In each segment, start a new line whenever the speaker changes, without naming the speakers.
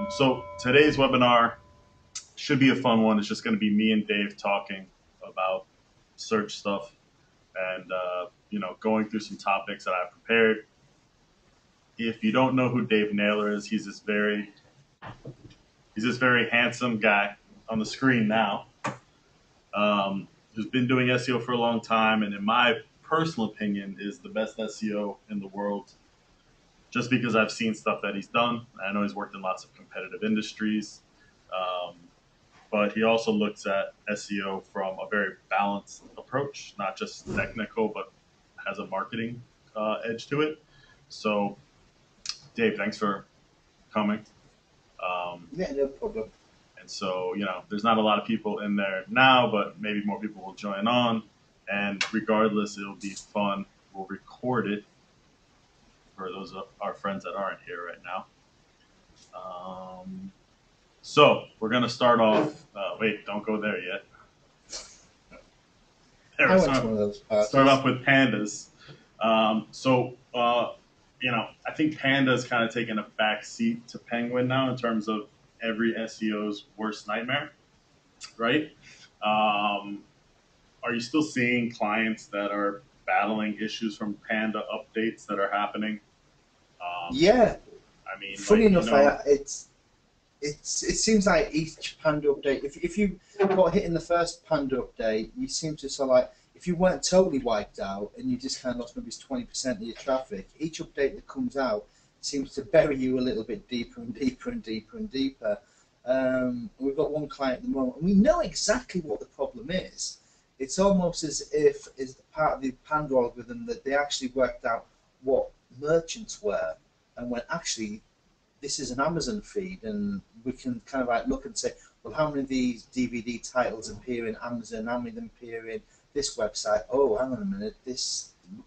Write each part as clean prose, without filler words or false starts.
So today's webinar should be a fun one. It's just going to be me and Dave talking about search stuff and going through some topics that I've prepared. If you don't know who Dave Naylor is, he's this very handsome guy on the screen now, who's been doing SEO for a long time, and in my personal opinion, is the best SEO in the world. Just because I've seen stuff that he's done. I know he's worked in lots of competitive industries, but he also looks at SEO from a very balanced approach, not just technical, but has a marketing edge to it. So, Dave, thanks for coming.
Yeah, no problem.
And so, there's not a lot of people in there now, but maybe more people will join on. And regardless, it'll be fun. We'll record it for those of our friends that aren't here right now. So we're going to start off. Wait, don't go there yet.
I went to one of those parties.
Start off with pandas. I think panda's kind of taken a back seat to Penguin now in terms of every SEO's worst nightmare, right? Are you still seeing clients that are battling issues from Panda updates that are happening?
Yeah.
I mean,
funny enough, it seems like each Panda update, if you got hit in the first Panda update, you seem to sort of like, if you weren't totally wiped out and you just kind of lost maybe 20% of your traffic, each update that comes out seems to bury you a little bit deeper and deeper and deeper and deeper. We've got one client at the moment, and we know exactly what the problem is. It's almost as if it's part of the Panda algorithm that they actually worked out what merchants were, and when actually this is an Amazon feed, and we can kind of like look and say, well, how many of these DVD titles appear in Amazon, how many of them appear in this website? Oh, hang on a minute,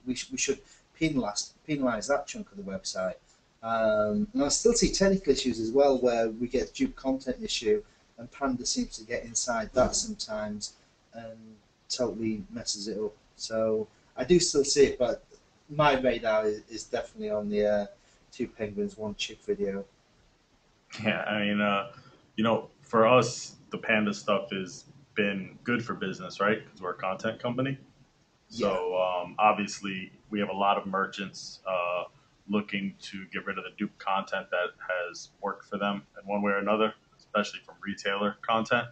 we should penalize that chunk of the website. And I still see technical issues as well, where we get dupe content issue, and Panda seems to get inside that sometimes and totally messes it up. So I do still see it, but my radar is definitely on the two penguins, one chick video.
Yeah, I mean, for us, the Panda stuff has been good for business, right? Because we're a content company. So obviously, we have a lot of merchants looking to get rid of the dupe content that has worked for them in one way or another, especially from retailer content.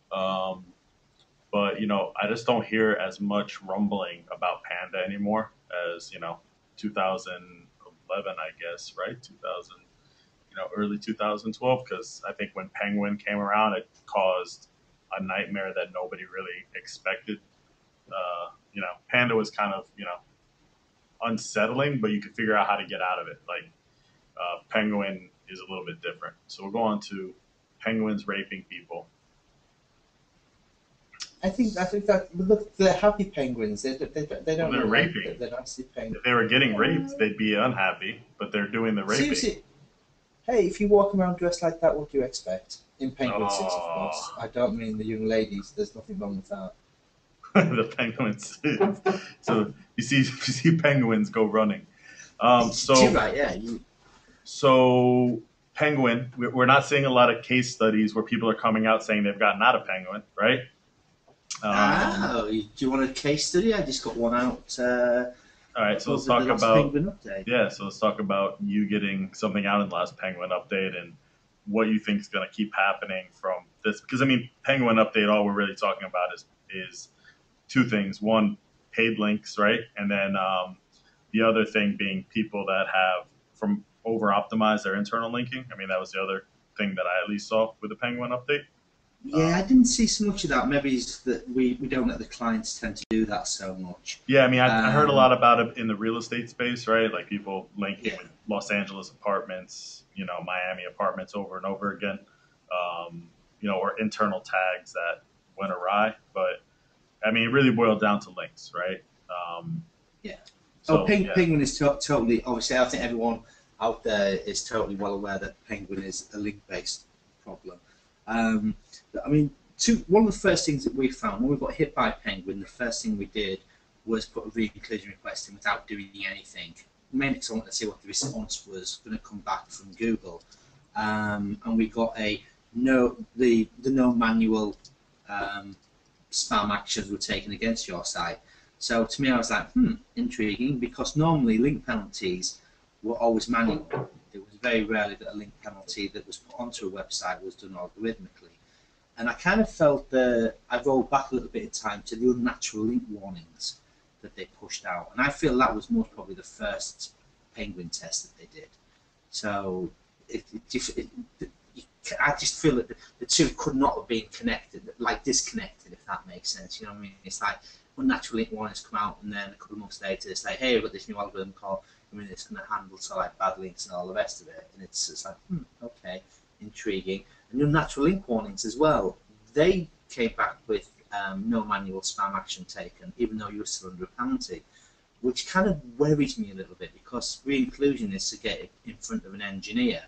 But I just don't hear as much rumbling about Panda anymore as 2011, I guess, right? Early 2012, because I think when Penguin came around, it caused a nightmare that nobody really expected. Panda was kind of unsettling, but you could figure out how to get out of it. Like Penguin is a little bit different. So we'll go on to penguins raping people.
I think that look, they're happy penguins. They don't.
They're raping.
They're nasty penguins.
If they were getting raped, they'd be unhappy, but they're doing the raping.
Seriously, hey, if you walk around dressed like that, what do you expect? In penguin suits, of course. I don't mean the young ladies. There's nothing wrong with that.
The penguin suits. So you see penguins go running.
You're right, yeah.
So penguin, we're not seeing a lot of case studies where people are coming out saying they've gotten out of penguin, right?
Do you want a case study? I just got one out.
All right, so let's talk about So let's talk about you getting something out in the last Penguin update and what you think is going to keep happening from this. Because I mean, Penguin update, all we're really talking about is two things: one, paid links, right, and then the other thing being people that have over optimized their internal linking. I mean, that was the other thing that I at least saw with the Penguin update.
Yeah, I didn't see so much of that. Maybe it's that we don't let the clients tend to do that so much.
Yeah, I mean, I heard a lot about it in the real estate space, right? Like people linking with Los Angeles apartments, Miami apartments over and over again, or internal tags that went awry. But I mean, it really boiled down to links, right?
Penguin is totally, obviously, I think everyone out there is totally well aware that Penguin is a link-based problem. I mean, one of the first things that we found when we got hit by Penguin, the first thing we did was put a re-inclusion request in without doing anything. Mainly because I wanted to see what the response was going to come back from Google. and we got a the no manual spam actions were taken against your site. So to me, I was like, intriguing, because normally link penalties were always manual. It was very rarely that a link penalty that was put onto a website was done algorithmically. And I kind of felt that I rolled back a little bit of time to the unnatural link warnings that they pushed out. And I feel that was most probably the first Penguin test that they did. So I just feel that the two could not have been connected, like disconnected, if that makes sense. You know what I mean? It's like unnatural link warnings come out, and then a couple of months later it's like, hey, I've got this new algorithm called, it's going to handle so like bad links and all the rest of it. And it's like, okay, intriguing. And unnatural link warnings as well. They came back with no manual spam action taken, even though you were still under a penalty, which kind of worries me a little bit, because re-inclusion is to get it in front of an engineer.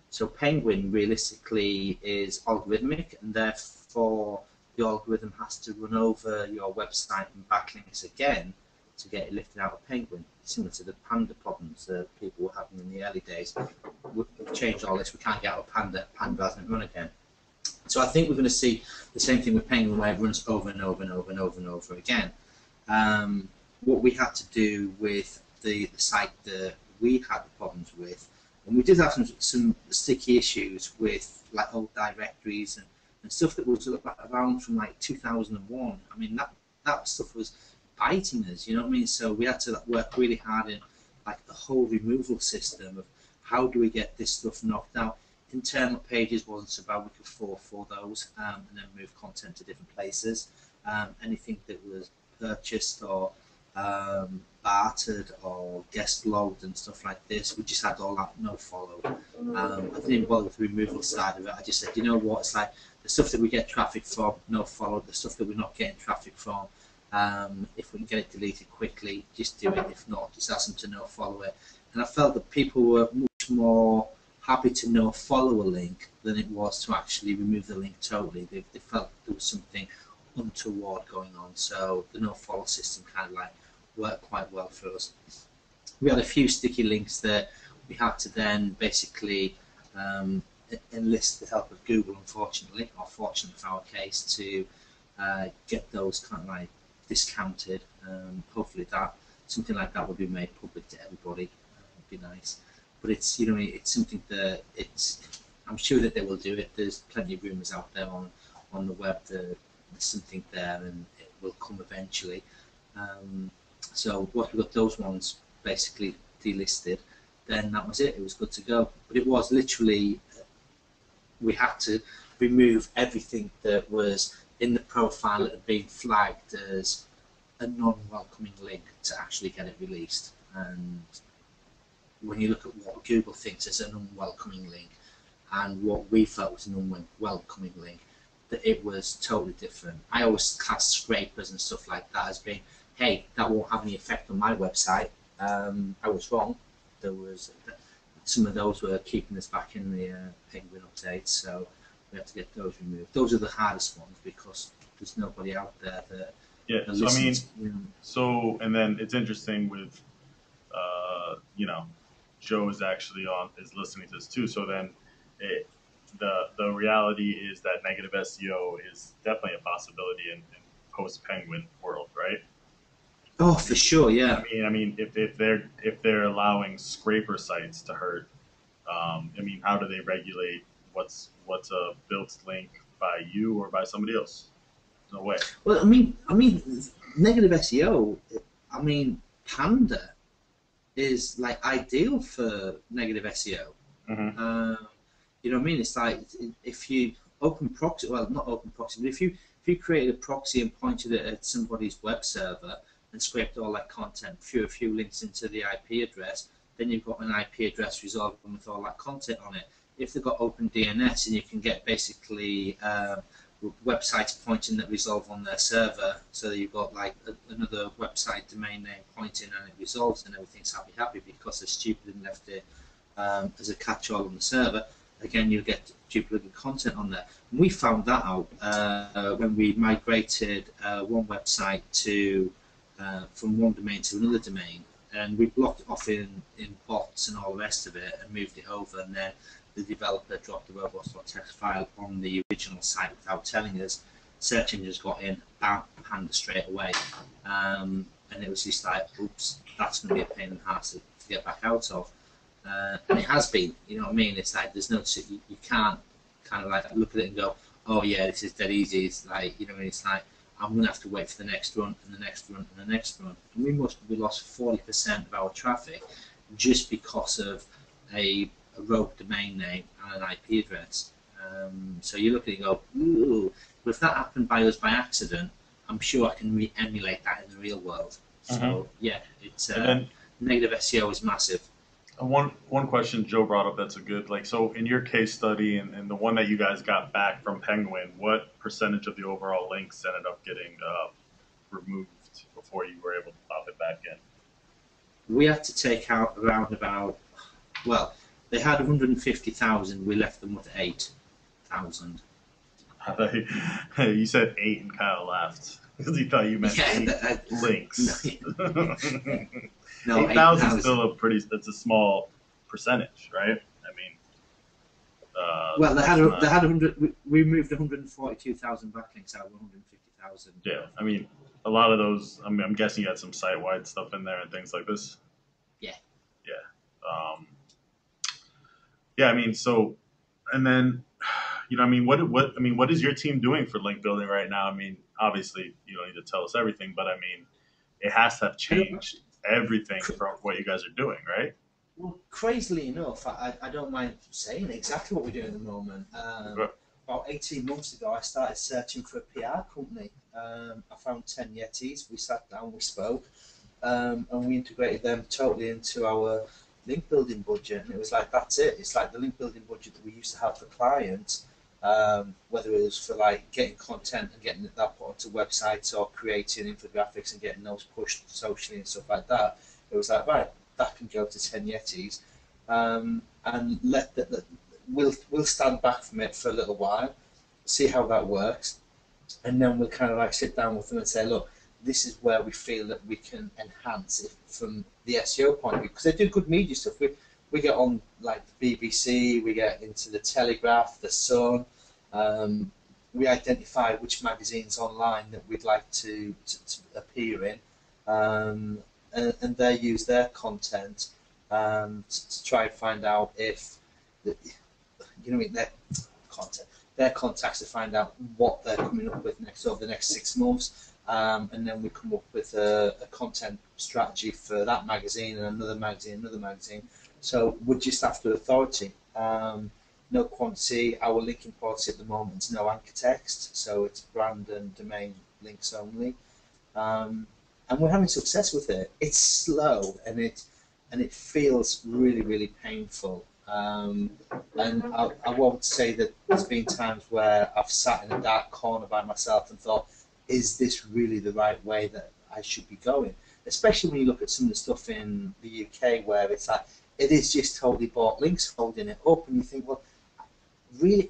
So Penguin realistically is algorithmic, and therefore the algorithm has to run over your website and backlinks again to get it lifted out of Penguin, similar to the Panda problems that people were having in the early days. We've changed all this. We can't get out of Panda. Panda hasn't run again. So I think we're going to see the same thing with Penguin, where it runs over and over and over and over and over again. What we had to do with the site that we had the problems with, and we did have some sticky issues with like old directories and stuff that was around from like 2001. I mean, that stuff was biting us, you know what I mean? So we had to work really hard in like the whole removal system of how do we get this stuff knocked out. Internal pages wasn't so bad, we could for those and then move content to different places. Anything that was purchased or bartered or guest logged and stuff like this, we just had all that no follow. I didn't bother with the removal side of it. I just said, you know what, it's like the stuff that we get traffic from, no follow. The stuff that we're not getting traffic from, if we can get it deleted quickly, just do it. If not, just ask them to no follow it. And I felt that people were much more happy to no follow a link than it was to actually remove the link totally. They felt there was something untoward going on. So the no follow system kind of like worked quite well for us. We had a few sticky links that we had to then basically enlist the help of Google, unfortunately, or fortunately for our case, to get those kind of like discounted. Hopefully that something like that would be made public to everybody. Would be nice. But it's, you know, it's something that I'm sure that they will do it. There's plenty of rumours out there on the web that there's something there and it will come eventually. So once we got those ones basically delisted, then that was it. It was good to go. But it was literally, we had to remove everything that was in the profile that had been flagged as a non-welcoming link to actually get it released. And when you look at what Google thinks is an unwelcoming link and what we felt was an unwelcoming link, that it was totally different. I always class scrapers and stuff like that as being, hey, that won't have any effect on my website. I was wrong. There was some of those were keeping us back in the Penguin updates, so we have to get those removed. Those are the hardest ones because there's nobody out there that
so I mean,
you know.
so and then it's interesting with you know, Joe is listening to this too. So then the reality is that negative SEO is definitely a possibility in post Penguin world, right?
Oh, for sure, yeah.
I mean, if they're allowing scraper sites to hurt, I mean, how do they regulate what's a built link by you or by somebody else? No way.
Well, I mean, negative SEO. I mean, Panda is like ideal for negative SEO.
Mm-hmm.
You know what I mean? It's like if you open proxy, well, not open proxy, but if you created a proxy and pointed it at somebody's web server and scraped all that content, threw a few links into the IP address, then you've got an IP address resolved with all that content on it. If they've got open DNS and you can get basically websites pointing that resolve on their server, so that you've got like another website domain name pointing and it resolves and everything's happy because they're stupid and left it as a catch-all on the server. Again, you'll get duplicate content on there. And we found that out when we migrated one website to from one domain to another domain.
and we blocked it off in bots and all the rest of it, and moved it over, and then the developer dropped the robots.txt file on the original site without telling us. Search engines got in, bam, panda straight away, and it was just like, oops, that's going to be a pain in the ass to get back out of. And it has been, you know what I mean? It's like there's no, you can't kind of like look at it and go, oh yeah, this is dead easy. It's like, you know, it's like I'm gonna have to wait for the next run and the next run and the next run. And we lost 40% of our traffic just because of a rogue domain name and an IP address. So you look at it and go, ooh, but if that happened by us by accident, I'm sure I can re-emulate that in the real world. So yeah, it's negative SEO is massive.
One question Joe brought up that's a good, like, so in your case study and the one that you guys got back from Penguin, what percentage of the overall links ended up getting removed before you were able to pop it back in?
We had to take out around about, well, they had 150,000, we left them with 8,000.
You said 8 and kind of laughed because he thought you meant 8 links. No, 8,000 is still that's a small percentage, right? I mean,
well, they had 100. We moved 142,000 backlinks out of 150,000.
Yeah, I mean, a lot of those. I mean, I'm guessing you had some site-wide stuff in there and things like this.
Yeah.
Yeah. Yeah. I mean, so, and then, you know, I mean, what is your team doing for link building right now? I mean, obviously, you don't need to tell us everything, but I mean, it has to have changed everything from what you guys are doing, right?
Well, crazily enough, I don't mind saying exactly what we're doing at the moment. About 18 months ago, I started searching for a PR company. I found 10 Yetis. We sat down, we spoke, and we integrated them totally into our link building budget. And it was like, that's it. It's like the link building budget that we used to have for clients, whether it was for like getting content and getting that put onto websites or creating infographics and getting those pushed socially and stuff like that. It was like, right, that can go to 10 Yetis, and we'll stand back from it for a little while, see how that works, and then we'll kind of like sit down with them and say, look, this is where we feel that we can enhance it from the SEO point of view, because they do good media stuff. We get on like the BBC, we get into the Telegraph, the Sun. We identify which magazines online that we'd like to appear in, and they use their content to try and find out if, their contacts to find out what they're coming up with next over the next 6 months, and then we come up with a content strategy for that magazine and another magazine. So we're just after authority. No quantity. Our linking policy at the moment is no anchor text, so it's brand and domain links only, and we're having success with it. It's slow and it feels really, really painful. And I won't say that there's been times where I've sat in a dark corner by myself and thought, is this really the right way that I should be going? Especially when you look at some of the stuff in the UK where it's like, it is just totally bought links holding it up, and you think, well, really,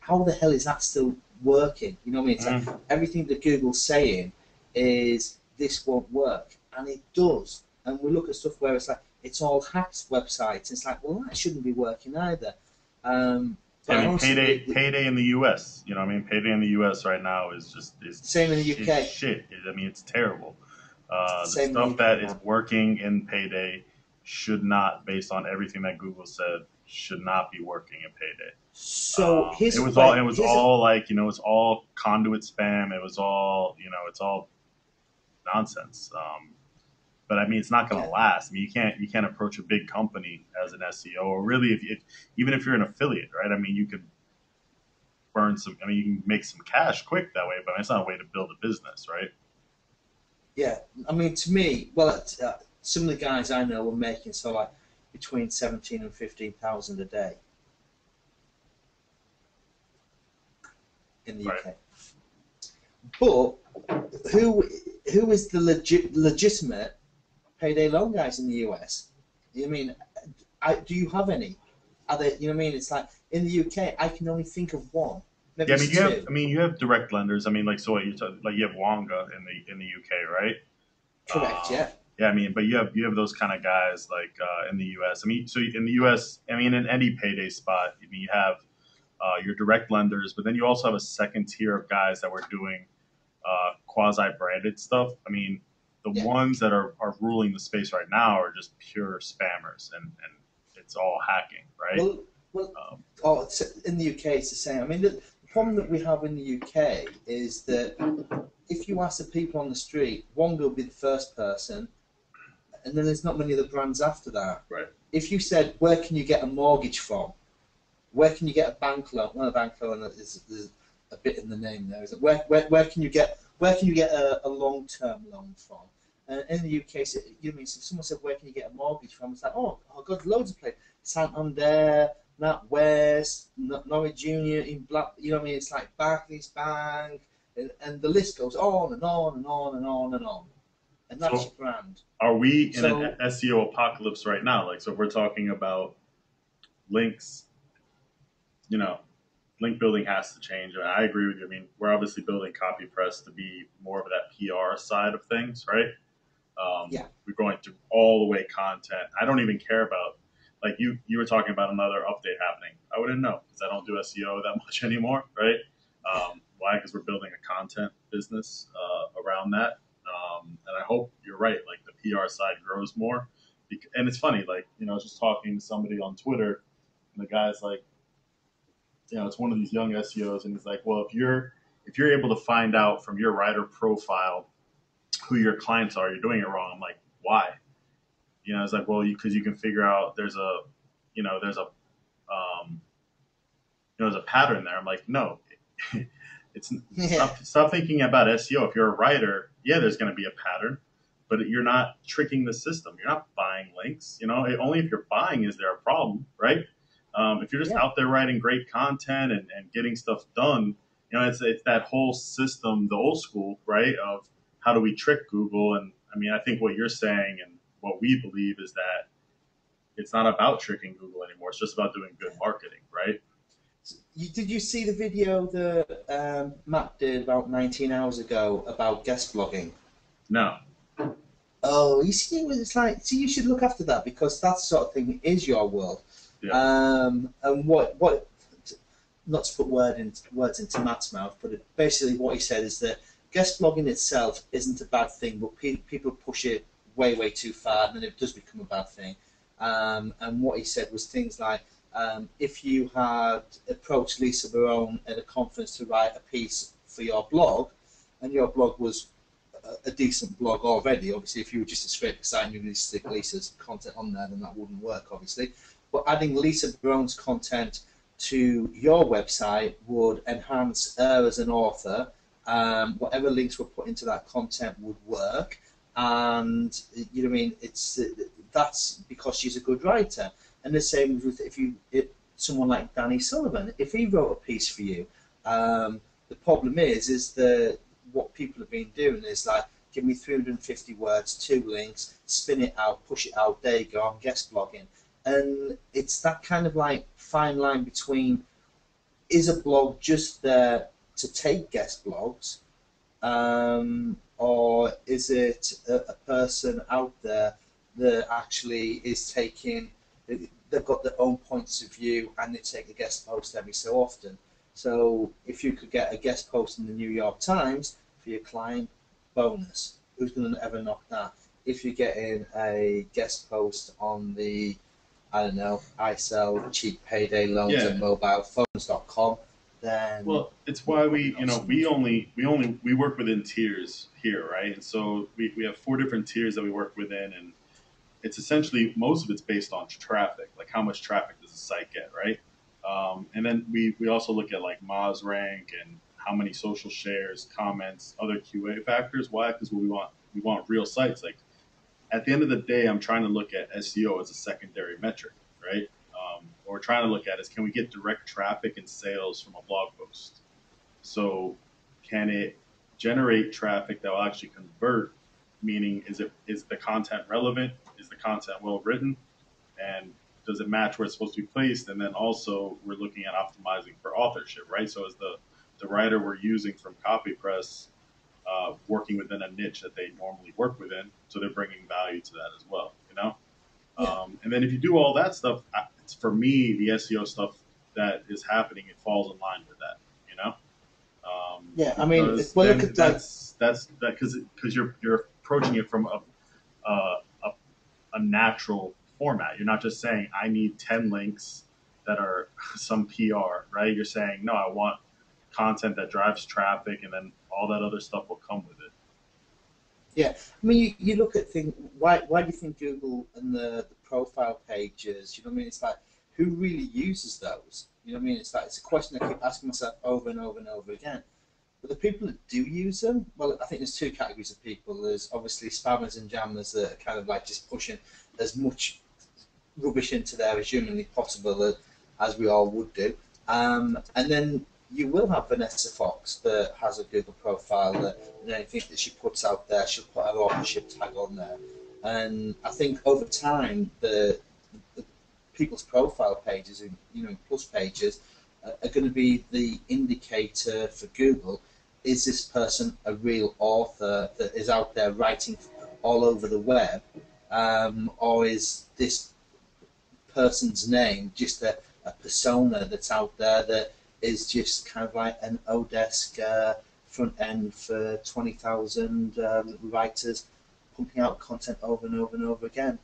how the hell is that still working? You know what I mean? It's like everything that Google's saying is this won't work, and it does. And we look at stuff where it's like, it's all hacked websites. It's like, well, that shouldn't be working either.
I mean, payday in the US. You know what I mean? Payday in the US right now is
same in the UK.
Shit. I mean, it's terrible. The stuff that is working in Payday should not, based on everything that Google said, should not be working in Payday.
So
it was all like, you know, it's all conduit spam. It was all, you know, it's all nonsense. But I mean, it's not going to last. I mean, you can't approach a big company as an SEO, or really, even if you're an affiliate, right? I mean, you could burn some. I mean, you can make some cash quick that way, but it's not a way to build a business, right?
Yeah, I mean, to me, well, some of the guys I know were making like between 17 and 15,000 a day in the UK. But who is the legitimate payday loan guys in the US? I mean, do you have any? Are they? You know what I mean? It's like in the UK, I can only think of one. Maybe
yeah, I mean, you have direct lenders. I mean, like, so what you have Wonga in the UK, right?
Correct. Yeah.
Yeah, I mean, but you have those kind of guys like in the U.S. I mean, so in the U.S., I mean, in any payday spot, I mean, you have your direct lenders, but then you also have a second tier of guys that were doing quasi-branded stuff. I mean, the
Yeah.
ones that are ruling the space right now are just pure spammers, and it's all hacking, right?
Well, well,
Um,
in the UK it's the same. I mean, the problem that we have in the UK is that if you ask the people on the street, one will be the first person, and then there's not many other brands after that.
right.
If you said, where can you get a mortgage from? Where can you get a bank loan? Well, a bank loan is a bit in the name there. Is it? Where can you get a long term loan from? And in the UK, so, you know, if someone said, where can you get a mortgage from? It's like, oh, I've got loads of places. Santander, NatWest, Norwich Junior in Black. You know what I mean? It's like Barclays Bank, and the list goes on and on and on and on and on. And that's your
So,
brand.
are we in an
So
SEO apocalypse right now? Like, so if we're talking about links, you know, link building has to change. I agree with you. I mean, we're obviously building CopyPress to be more of that PR side of things, right?
yeah,
We're going through all the way content. I don't even care about, like you were talking about another update happening. I wouldn't know because I don't do SEO that much anymore, right?
yeah,
Why? Because we're building a content business around that, and I hope you're right. Like the PR side grows more, and it's funny. Like I was just talking to somebody on Twitter, and the guy's like, it's one of these young SEOs, and he's like, well, if you're able to find out from your writer profile who your clients are, you're doing it wrong. I'm like, why? It's like, well, because you can figure out there's a there's a pattern there. I'm like, no, it's
yeah,
stop thinking about SEO. If you're a writer, yeah, there's going to be a pattern, but you're not tricking the system. You're not buying links. Only if you're buying is there a problem, right? If you're just
yeah.
out there writing great content and getting stuff done, it's that whole system, the old school, right? Of how do we trick Google? And I mean, I think what you're saying and what we believe is that it's not about tricking Google anymore. It's just about doing good marketing, right?
Did you see the video that Matt did about 19 hours ago about guest blogging?
No,
Oh, you see, it's like, see, you should look after that because that sort of thing is your world.
yeah,
And not to put words into Matt's mouth, but basically what he said is that guest blogging itself isn't a bad thing, but people push it way, way too far, and then it does become a bad thing. And what he said was things like, if you had approached Lisa Barone at a conference to write a piece for your blog, and your blog was a decent blog already, obviously, if you were just a straight site and you were going to stick Lisa's content on there, then that wouldn't work, obviously. But adding Lisa Barone's content to your website would enhance her as an author. Whatever links were put into that content would work, and you know what I mean. That's because she's a good writer. And the same with if someone like Danny Sullivan, if he wrote a piece for you, the problem is that what people have been doing is like, give me 350 words, 2 links, spin it out, push it out, there you go, I'm guest blogging. And it's that kind of like fine line between, is a blog just there to take guest blogs, or is it a person out there that actually is taking, they've got their own points of view and they take a guest post every so often. So if you could get a guest post in the New York Times for your client, bonus. Who's going to ever knock that? If you're getting a guest post on the, I don't know, I sell cheap payday loans
yeah.
and mobilephones.com, then
Well, it's why we work within tiers here, right? And so we have 4 different tiers that we work within, and it's essentially most of it's based on traffic, like how much traffic does the site get, right? And then we also look at like Moz rank and how many social shares, comments, other QA factors. Why? Because we want real sites. Like at the end of the day, I'm trying to look at SEO as a secondary metric, right? What we're trying to look at is, can we get direct traffic and sales from a blog post? So can it generate traffic that will actually convert? Meaning, is the content relevant? Is the content well written? And does it match where it's supposed to be placed? And then also we're looking at optimizing for authorship, right? So is the writer we're using from CopyPress working within a niche that they normally work within, so they're bringing value to that as well. You know,
Yeah.
and then if you do all that stuff, it's, for me, the SEO stuff that is happening, it falls in line with that. You know,
Yeah, I mean,
because
well, look
then
at like,
that's that because you're approaching it from a, a a natural format. You're not just saying I need 10 links that are some PR, right? You're saying no, I want content that drives traffic, and then all that other stuff will come with it.
yeah, I mean, you look at things. Why do you think Google and the profile pages? You know what I mean? It's like, who really uses those? You know what I mean? It's like, it's a question I keep asking myself over and over and over again. But the people that do use them, well, I think there's two categories of people. There's obviously spammers and jammers that are kind of like just pushing as much rubbish into there as humanly possible, as we all would do. And then you will have Vanessa Fox that has a Google profile that, and anything that she puts out there, she'll put her authorship tag on there. And I think over time, the people's profile pages and, you know, plus pages are going to be the indicator for Google. Is this person a real author that is out there writing all over the web, or is this person's name just a persona that's out there that is just kind of like an Odesk front end for 20,000 writers pumping out content over and over and over again?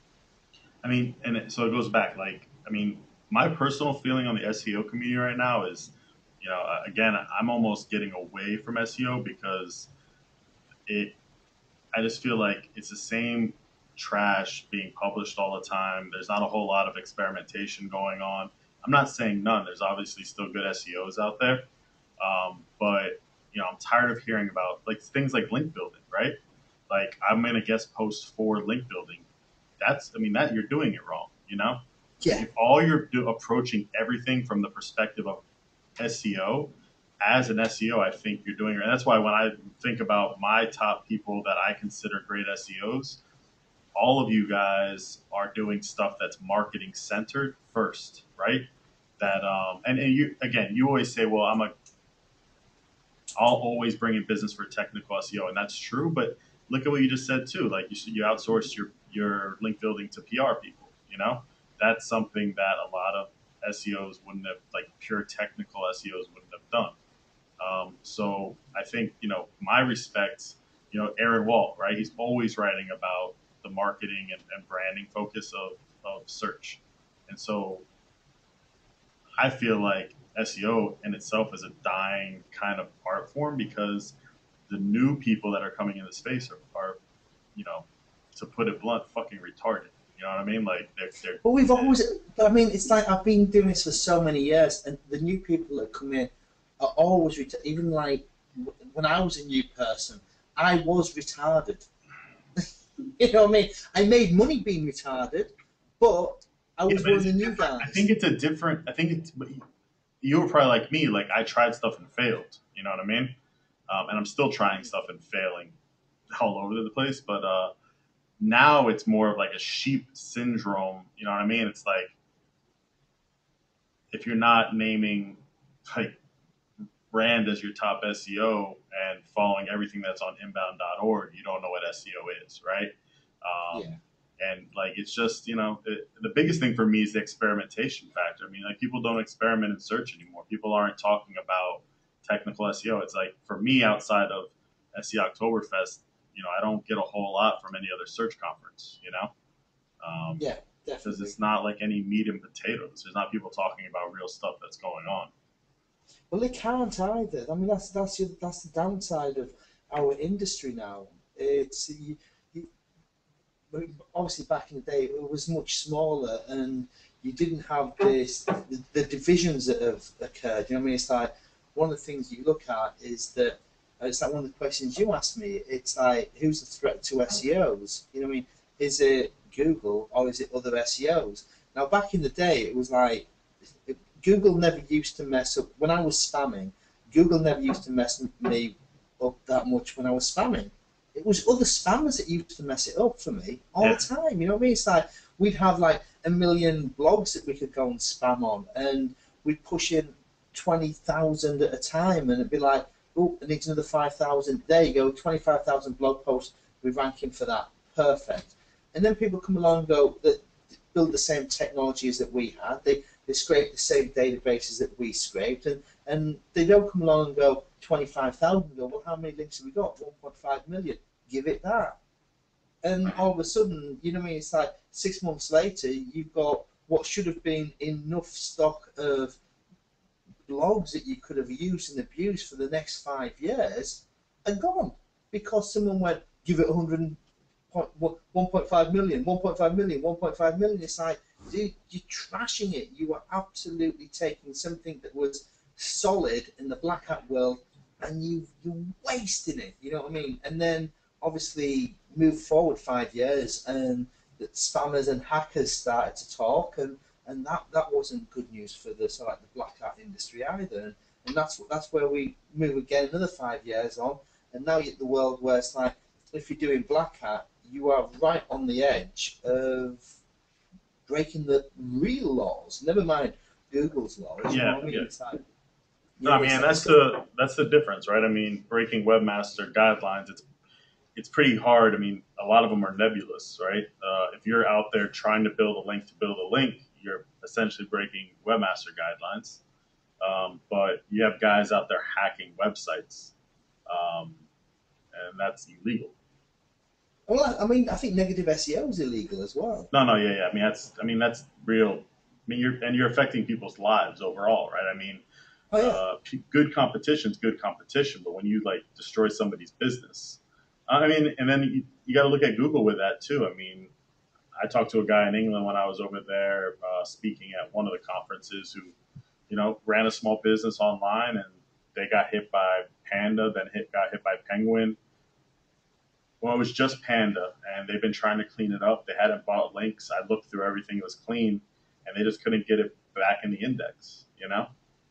I mean, so it goes back. Like, I mean, my personal feeling on the SEO community right now is, you know, again, I'm almost getting away from SEO because it. I just feel like it's the same trash being published all the time. There's not a whole lot of experimentation going on. I'm not saying none. There's obviously still good SEOs out there, but you know, I'm tired of hearing about like things like link building, right? Like I'm gonna guest post for link building. That's, I mean, that you're doing it wrong. You know,
Yeah,
if all approaching everything from the perspective of SEO, as an SEO, I think you're doing it. And that's why when I think about my top people that I consider great SEOs, all of you guys are doing stuff that's marketing centered first, right? That and you, again, you always say, well, I'll always bring in business for technical SEO, and that's true. But look at what you just said too. Like you outsourced your link building to PR people. You know, that's something that a lot of SEOs wouldn't have, like pure technical SEOs wouldn't have done. So I think, you know, my respects, you know, Aaron Walt, right? He's always writing about the marketing and branding focus of search. And so I feel like SEO in itself is a dying kind of art form because the new people that are coming in the space are, you know, to put it blunt, fucking retarded. You know what I mean? Like
but we've always. But I mean, it's like I've been doing this for so many years, and the new people that come in are always even like when I was a new person, I was retarded. You know what I mean? I made money being retarded, but I was one of the new guys.
I think it's a different. I think it's. You were probably like me. Like I tried stuff and failed. You know what I mean? And I'm still trying stuff and failing all over the place. But now it's more of like a sheep syndrome. You know what I mean? It's like if you're not naming like brand as your top SEO and following everything that's on inbound.org, you don't know what SEO is, right?
Yeah.
And like it's just, you know, the biggest thing for me is the experimentation factor. I mean, like people don't experiment in search anymore. People aren't talking about technical SEO. It's like for me, outside of SEO Oktoberfest, you know, I don't get a whole lot from any other search conference, you know,
Yeah,
because
definitely.
it's not like any meat and potatoes. There's not people talking about real stuff that's going on.
Well, they can't either. I mean, that's the downside of our industry now. It's you, obviously back in the day it was much smaller, and you didn't have the divisions that have occurred. You know what I mean? It's like one of the things you look at is that it's like one of the questions you asked me. It's like who's the threat to SEOs? You know what I mean? Is it Google or is it other SEOs? Now, back in the day, it was like Google never used to mess up when I was spamming. Google never used to mess me up that much when I was spamming. It was other spammers that used to mess it up for me all
Yeah.
the time. You know what I mean? It's like we'd have like a million blogs that we could go and spam on, and we'd push in 20,000 at a time, and it'd be like, Oh, it needs another 5,000. There you go, 25,000 blog posts. We're ranking for that. Perfect. And then people come along and go that build the same technologies that we had. They scrape the same databases that we scraped, and they don't come along and go 25,000. Go, well, how many links have we got? 1.5 million. Give it that. And all of a sudden, you know what I mean? It's like 6 months later, you've got what should have been enough stock of blogs that you could have used and abused for the next 5 years are gone because someone went, give it 1.5 million, 1.5 million, 1.5 million. It's like, dude, you're trashing it. You are absolutely taking something that was solid in the black hat world and you're wasting it. You know what I mean? And then obviously move forward 5 years and that spammers and hackers started to talk, and that wasn't good news for the sort of like the black hat industry either. And that's where we move again another 5 years on, and now you're at the world where it's like, if you're doing black hat, you are right on the edge of breaking the real laws. Never mind Google's laws.
Yeah,
you know what I mean?
yeah.
It's like,
No, I mean, and that's the difference, right? I mean, breaking webmaster guidelines, it's pretty hard. I mean, a lot of them are nebulous, right? If you're out there trying to build a link to build a link, you're essentially breaking webmaster guidelines. But you have guys out there hacking websites, and that's illegal.
well, I mean, I think negative SEO is illegal as well.
No, yeah. I mean, that's real. I mean, you're affecting people's lives overall, right? I mean,
Oh yeah.
good competition's good competition, but when you like destroy somebody's business, I mean, and then you got to look at Google with that too. I mean, I talked to a guy in England when I was over there speaking at one of the conferences who, ran a small business online, and they got hit by Panda, then got hit by Penguin. Well, it was just Panda, and they've been trying to clean it up. They hadn't bought links. I looked through everything; it was clean, and they just couldn't get it back in the index. The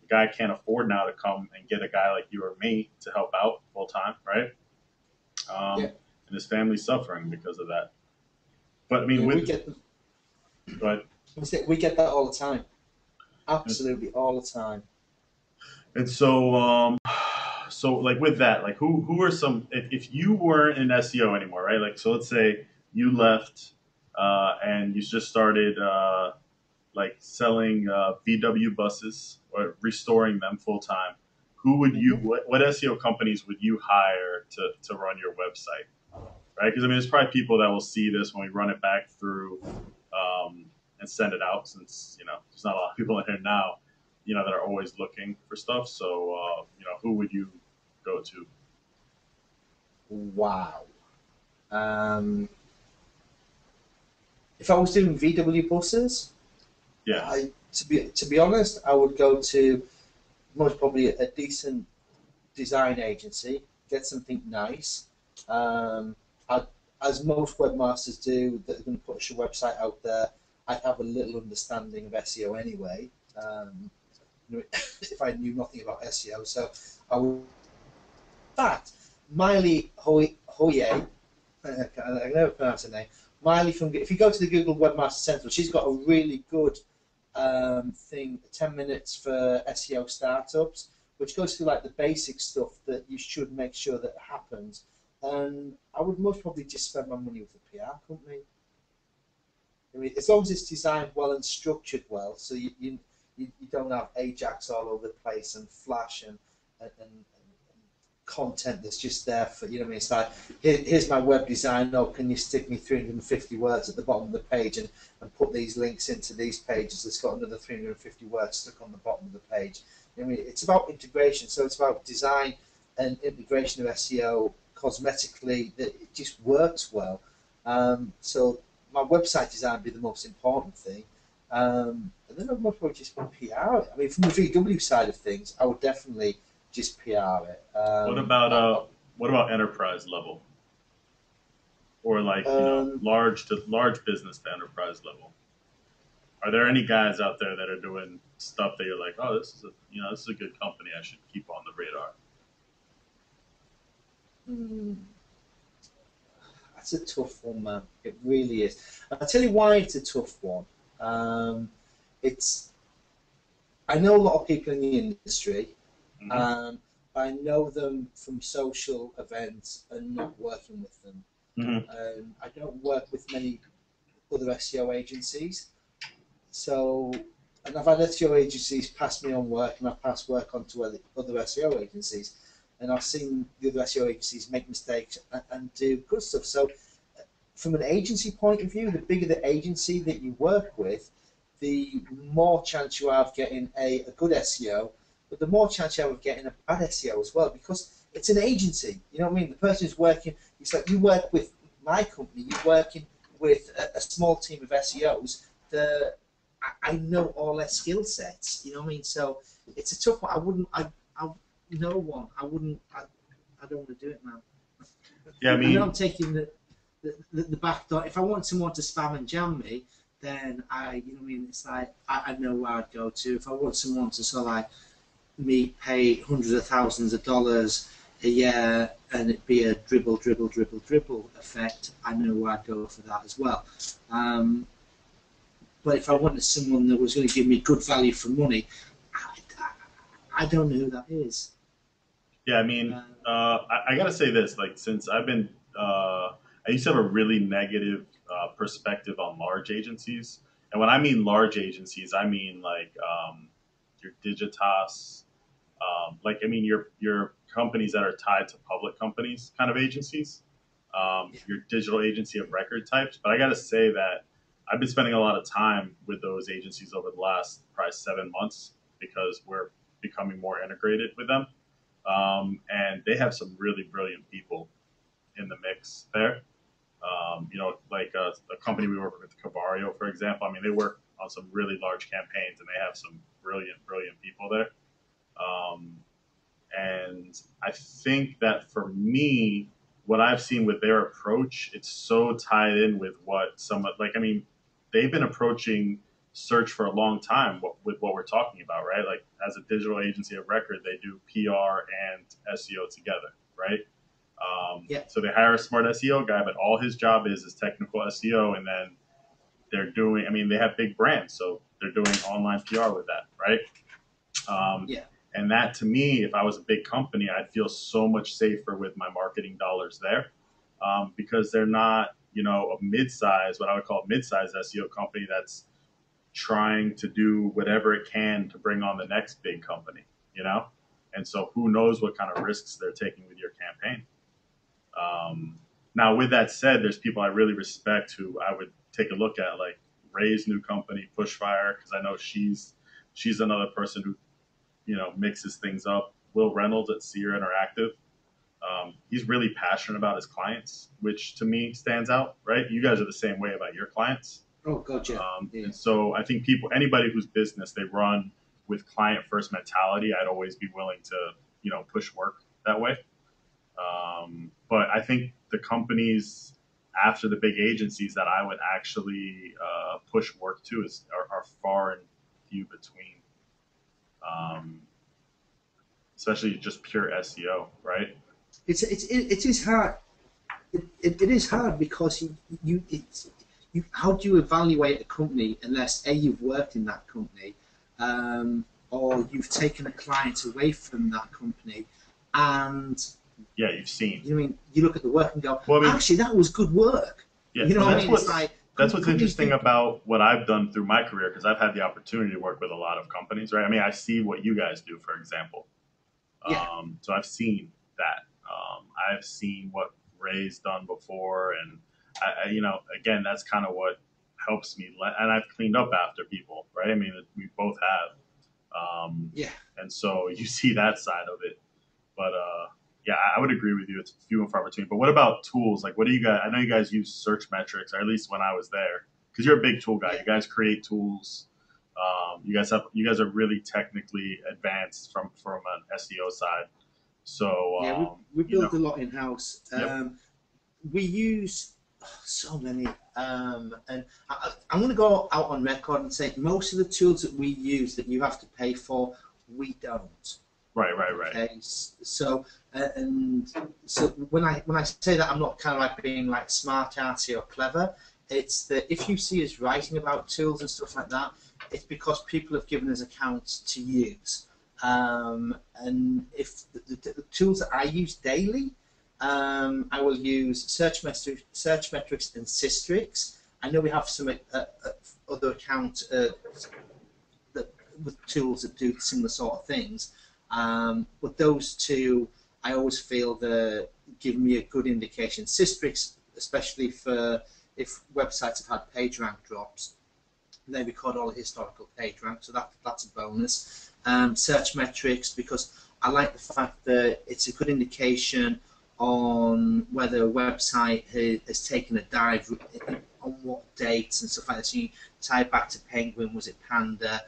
guy can't afford now to come and get a guy like you or me to help out full time, right?
Yeah.
And his family's suffering because of that. But I mean,
Yeah, we get that all the time. Absolutely all the time.
And so like with that, like who are some, if you weren't in SEO anymore, right? Like, so let's say you left and you just started like selling VW buses or restoring them full time. Who would you, what SEO companies would you hire to run your website? Right? Because I mean, there's probably people that will see this when we run it back through and send it out, since there's not a lot of people in here now, that are always looking for stuff. So who would you go to?
Wow. If I was doing VW buses,
Yeah.
To be honest, I would go to most probably a decent design agency, get something nice. As most webmasters do that are going to push a website out there, I have a little understanding of SEO anyway. If I knew nothing about SEO, so I would. In fact, Miley Hoye, I never pronounce her name. Miley from. If you go to the Google Webmaster Central, she's got a really good thing, 10 minutes for SEO startups, which goes through like the basic stuff that you should make sure that happens. And I would most probably just spend my money with a PR company. I mean, as long as it's designed well and structured well, so you don't have Ajax all over the place and Flash and content that's just there for, what I mean? It's like, here's my web design, no, can you stick me 350 words at the bottom of the page and put these links into these pages that's got another 350 words stuck on the bottom of the page. I mean, it's about integration, so it's about design and integration of SEO cosmetically, that it just works well. So my website design would be the most important thing. And then I'd most probably just PR it. I mean, from the VW side of things, I would definitely just PR it.
What about enterprise level, or like large business to enterprise level? Are there any guys out there that are doing stuff that you're like, oh, this is a good company, I should keep on the radar?
That's a tough one, man. It really is. I'll tell you why it's a tough one. I know a lot of people in the industry. I know them from social events and not working with them. I don't work with many other SEO agencies. So, and I've had SEO agencies pass me on work, and I've passed work on to other SEO agencies, and I've seen the other SEO agencies make mistakes and do good stuff. So, from an agency point of view, the bigger the agency that you work with, the more chance you have of getting a good SEO, but the more chance you have of getting a bad SEO as well, because it's an agency. You know what I mean? The person who's working, it's like you work with my company, you're working with a small team of SEOs. I know all their skill sets. You know what I mean? So it's a tough one. I no one. I don't want to do it, man.
Yeah, I mean,
I'm taking the back door. If I want someone to spam and jam me, then you know what I mean? It's like I know where I'd go to. If I want someone to sort of like me pay hundreds of thousands of dollars a year and it be a dribble effect, I know where I'd go for that as well. But if I wanted someone that was going to give me good value for money, I don't know who that is.
yeah, I mean, I gotta say this. Like, since I've been, I used to have a really negative perspective on large agencies, and when I mean large agencies, I mean like your Digitas, like I mean your companies that are tied to public companies, kind of agencies, your digital agency of record types. But I gotta say that I've been spending a lot of time with those agencies over the last probably 7 months because we're becoming more integrated with them. And they have some really brilliant people in the mix there. You know, like a company we work with, Cavario, for example. I mean, they work on some really large campaigns, and they have some brilliant people there. And I think that for me, what I've seen with their approach, it's so tied in with what someone like. I mean, they've been approaching search for a long time with what we're talking about, right? Like as a digital agency of record, they do PR and SEO together, right? So they hire a smart SEO guy, but all his job is technical SEO, and then they're doing. I mean, they have big brands, so they're doing online PR with that, right? And that, to me, if I was a big company, I'd feel so much safer with my marketing dollars there, because they're not, you know, a mid-size, what I would call a mid-size SEO company that's trying to do whatever it can to bring on the next big company, you know? And so who knows what kind of risks they're taking with your campaign. Now, with that said, there's people I really respect who I would take a look at, like Ray's new company, Pushfire, because I know she's another person who, you know, mixes things up. Will Reynolds at Seer Interactive. He's really passionate about his clients, which to me stands out, right? You guys are the same way about your clients.
Oh, gotcha.
And so I think anybody whose business they run with client first mentality, I'd always be willing to, you know, push work that way. But I think the companies after the big agencies that I would actually push work to are far and few between. Especially just pure SEO, right?
It is hard. It is hard because you how do you evaluate a company unless you've worked in that company, or you've taken a client away from that company, and
you've seen.
You know, I mean, you look at the work and go,
well, I mean,
actually, that was good work.
Yeah,
you know what I mean?
That's what's interesting about what I've done through my career, because I've had the opportunity to work with a lot of companies, right? I mean, I see what you guys do, for example. So I've seen that. I've seen what Ray's done before, and you know, again, that's kind of what helps me. And I've cleaned up after people, right? I mean, we both have. And so you see that side of it, but yeah, I would agree with you. It's few and far between. But what about tools? Like, what do you guys? I know you guys use search metrics, or at least when I was there, because you're a big tool guy. You guys create tools. You guys are really technically advanced from an SEO side. So
we build a lot in house. We use so many, and I'm going to go out on record and say most of the tools that we use that you have to pay for, we don't.
Right.
Okay, so so when I say that, I'm not kind of like being like smart, arty, or clever. It's that if you see us writing about tools and stuff like that, it's because people have given us accounts to use. And if the tools that I use daily, I will use search metrics and Systrix. I know we have some other account with tools that do similar sort of things, but those two I always feel that give me a good indication. Systrix, especially for if websites have had page rank drops, they record all the historical page rank, so that's a bonus. Search metrics, because I like the fact that it's a good indication on whether a website has taken a dive on what dates and stuff like that. So you tie back to Penguin, was it Panda?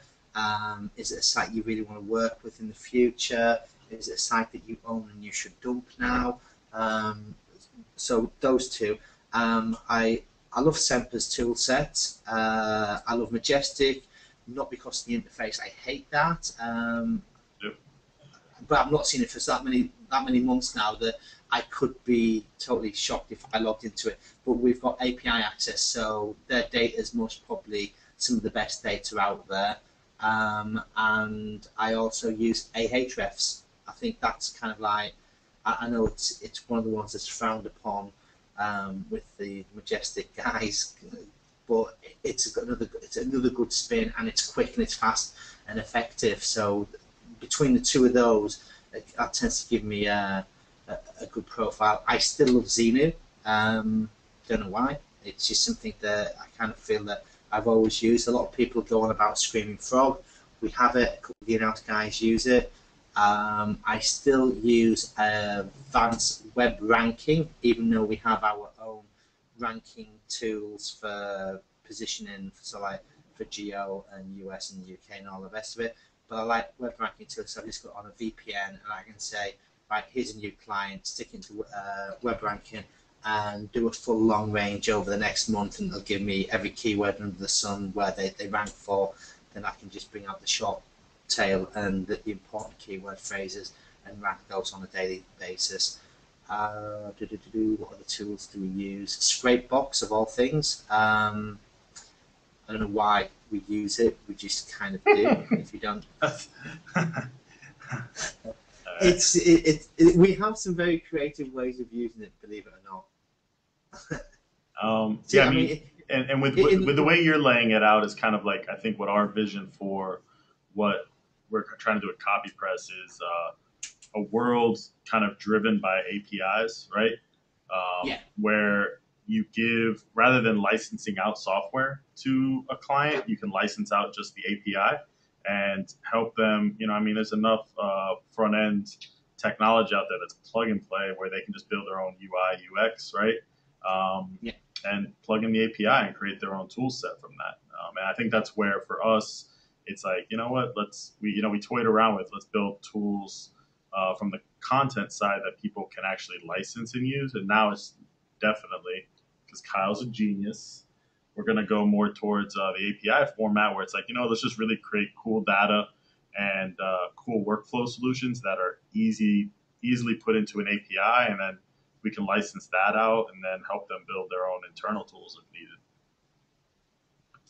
Is it a site you really want to work with in the future? Is it a site that you own and you should dump now? So those two. I love Semper's tool set. I love Majestic, not because of the interface. I hate that.
Yep.
But I've not seen it for that many months now that I could be totally shocked if I logged into it. But we've got API access, so their data is most probably some of the best data out there. And I also use Ahrefs. I think that's kind of like, I know it's one of the ones that's frowned upon with the Majestic guys, but it's another good spin, and it's quick and it's fast and effective. So between the two of those, that tends to give me a good profile. I still love Xenu. Don't know why. It's just something that I kind of feel that I've always used. A lot of people go on about Screaming Frog. We have it. A couple of the in-house guys use it. I still use advanced web ranking, even though we have our own ranking tools for positioning, so like for Geo and US and UK and all the rest of it. But I like web ranking tools, so I just go on a VPN and I can say, right, here's a new client, stick into web ranking and do a full long range over the next month, and they'll give me every keyword under the sun where they rank for. Then I can just bring out the short tail and the important keyword phrases and rank those on a daily basis. What other tools do we use? Scrapebox, of all things. I don't know why we use it. We just kind of do. If you don't, we have some very creative ways of using it. Believe it or not.
Yeah, I mean, and with the way you're laying it out is kind of like, I think what our vision for what we're trying to do at CopyPress is a world kind of driven by APIs, right? Where you give, rather than licensing out software to a client, you can license out just the API and help them. You know, I mean, there's enough front end technology out there that's plug and play where they can just build their own UI, UX, right? And plug in the API and create their own tool set from that. And I think that's where for us, it's like, you know what, we toyed around with, let's build tools from the content side that people can actually license and use. And now it's definitely, because Kyle's a genius, we're going to go more towards the API format where it's like, you know, let's just really create cool data and cool workflow solutions that are easily put into an API, and then we can license that out and then help them build their own internal tools if needed.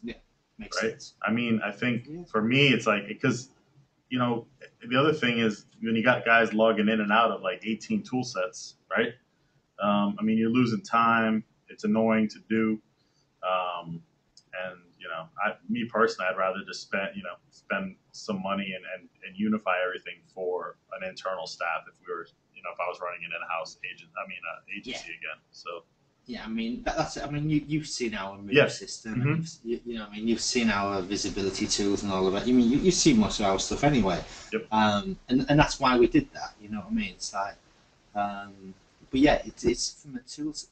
Yeah, makes
right?
sense.
I mean, I think for me, it's like, because, you know, the other thing is when you got guys logging in and out of like 18 tool sets, right? I mean, you're losing time. It's annoying to do. And, you know, me personally, I'd rather just spend some money and unify everything for an internal staff if we were, you know, if I was running an in-house agency again. So.
Yeah, I mean that's. I mean, you've seen our move system, and you know, I mean, you've seen our visibility tools and all of that. I mean, you've seen most of our stuff anyway.
Yep.
And that's why we did that. You know what I mean? It's like, but yeah, it's from the tools.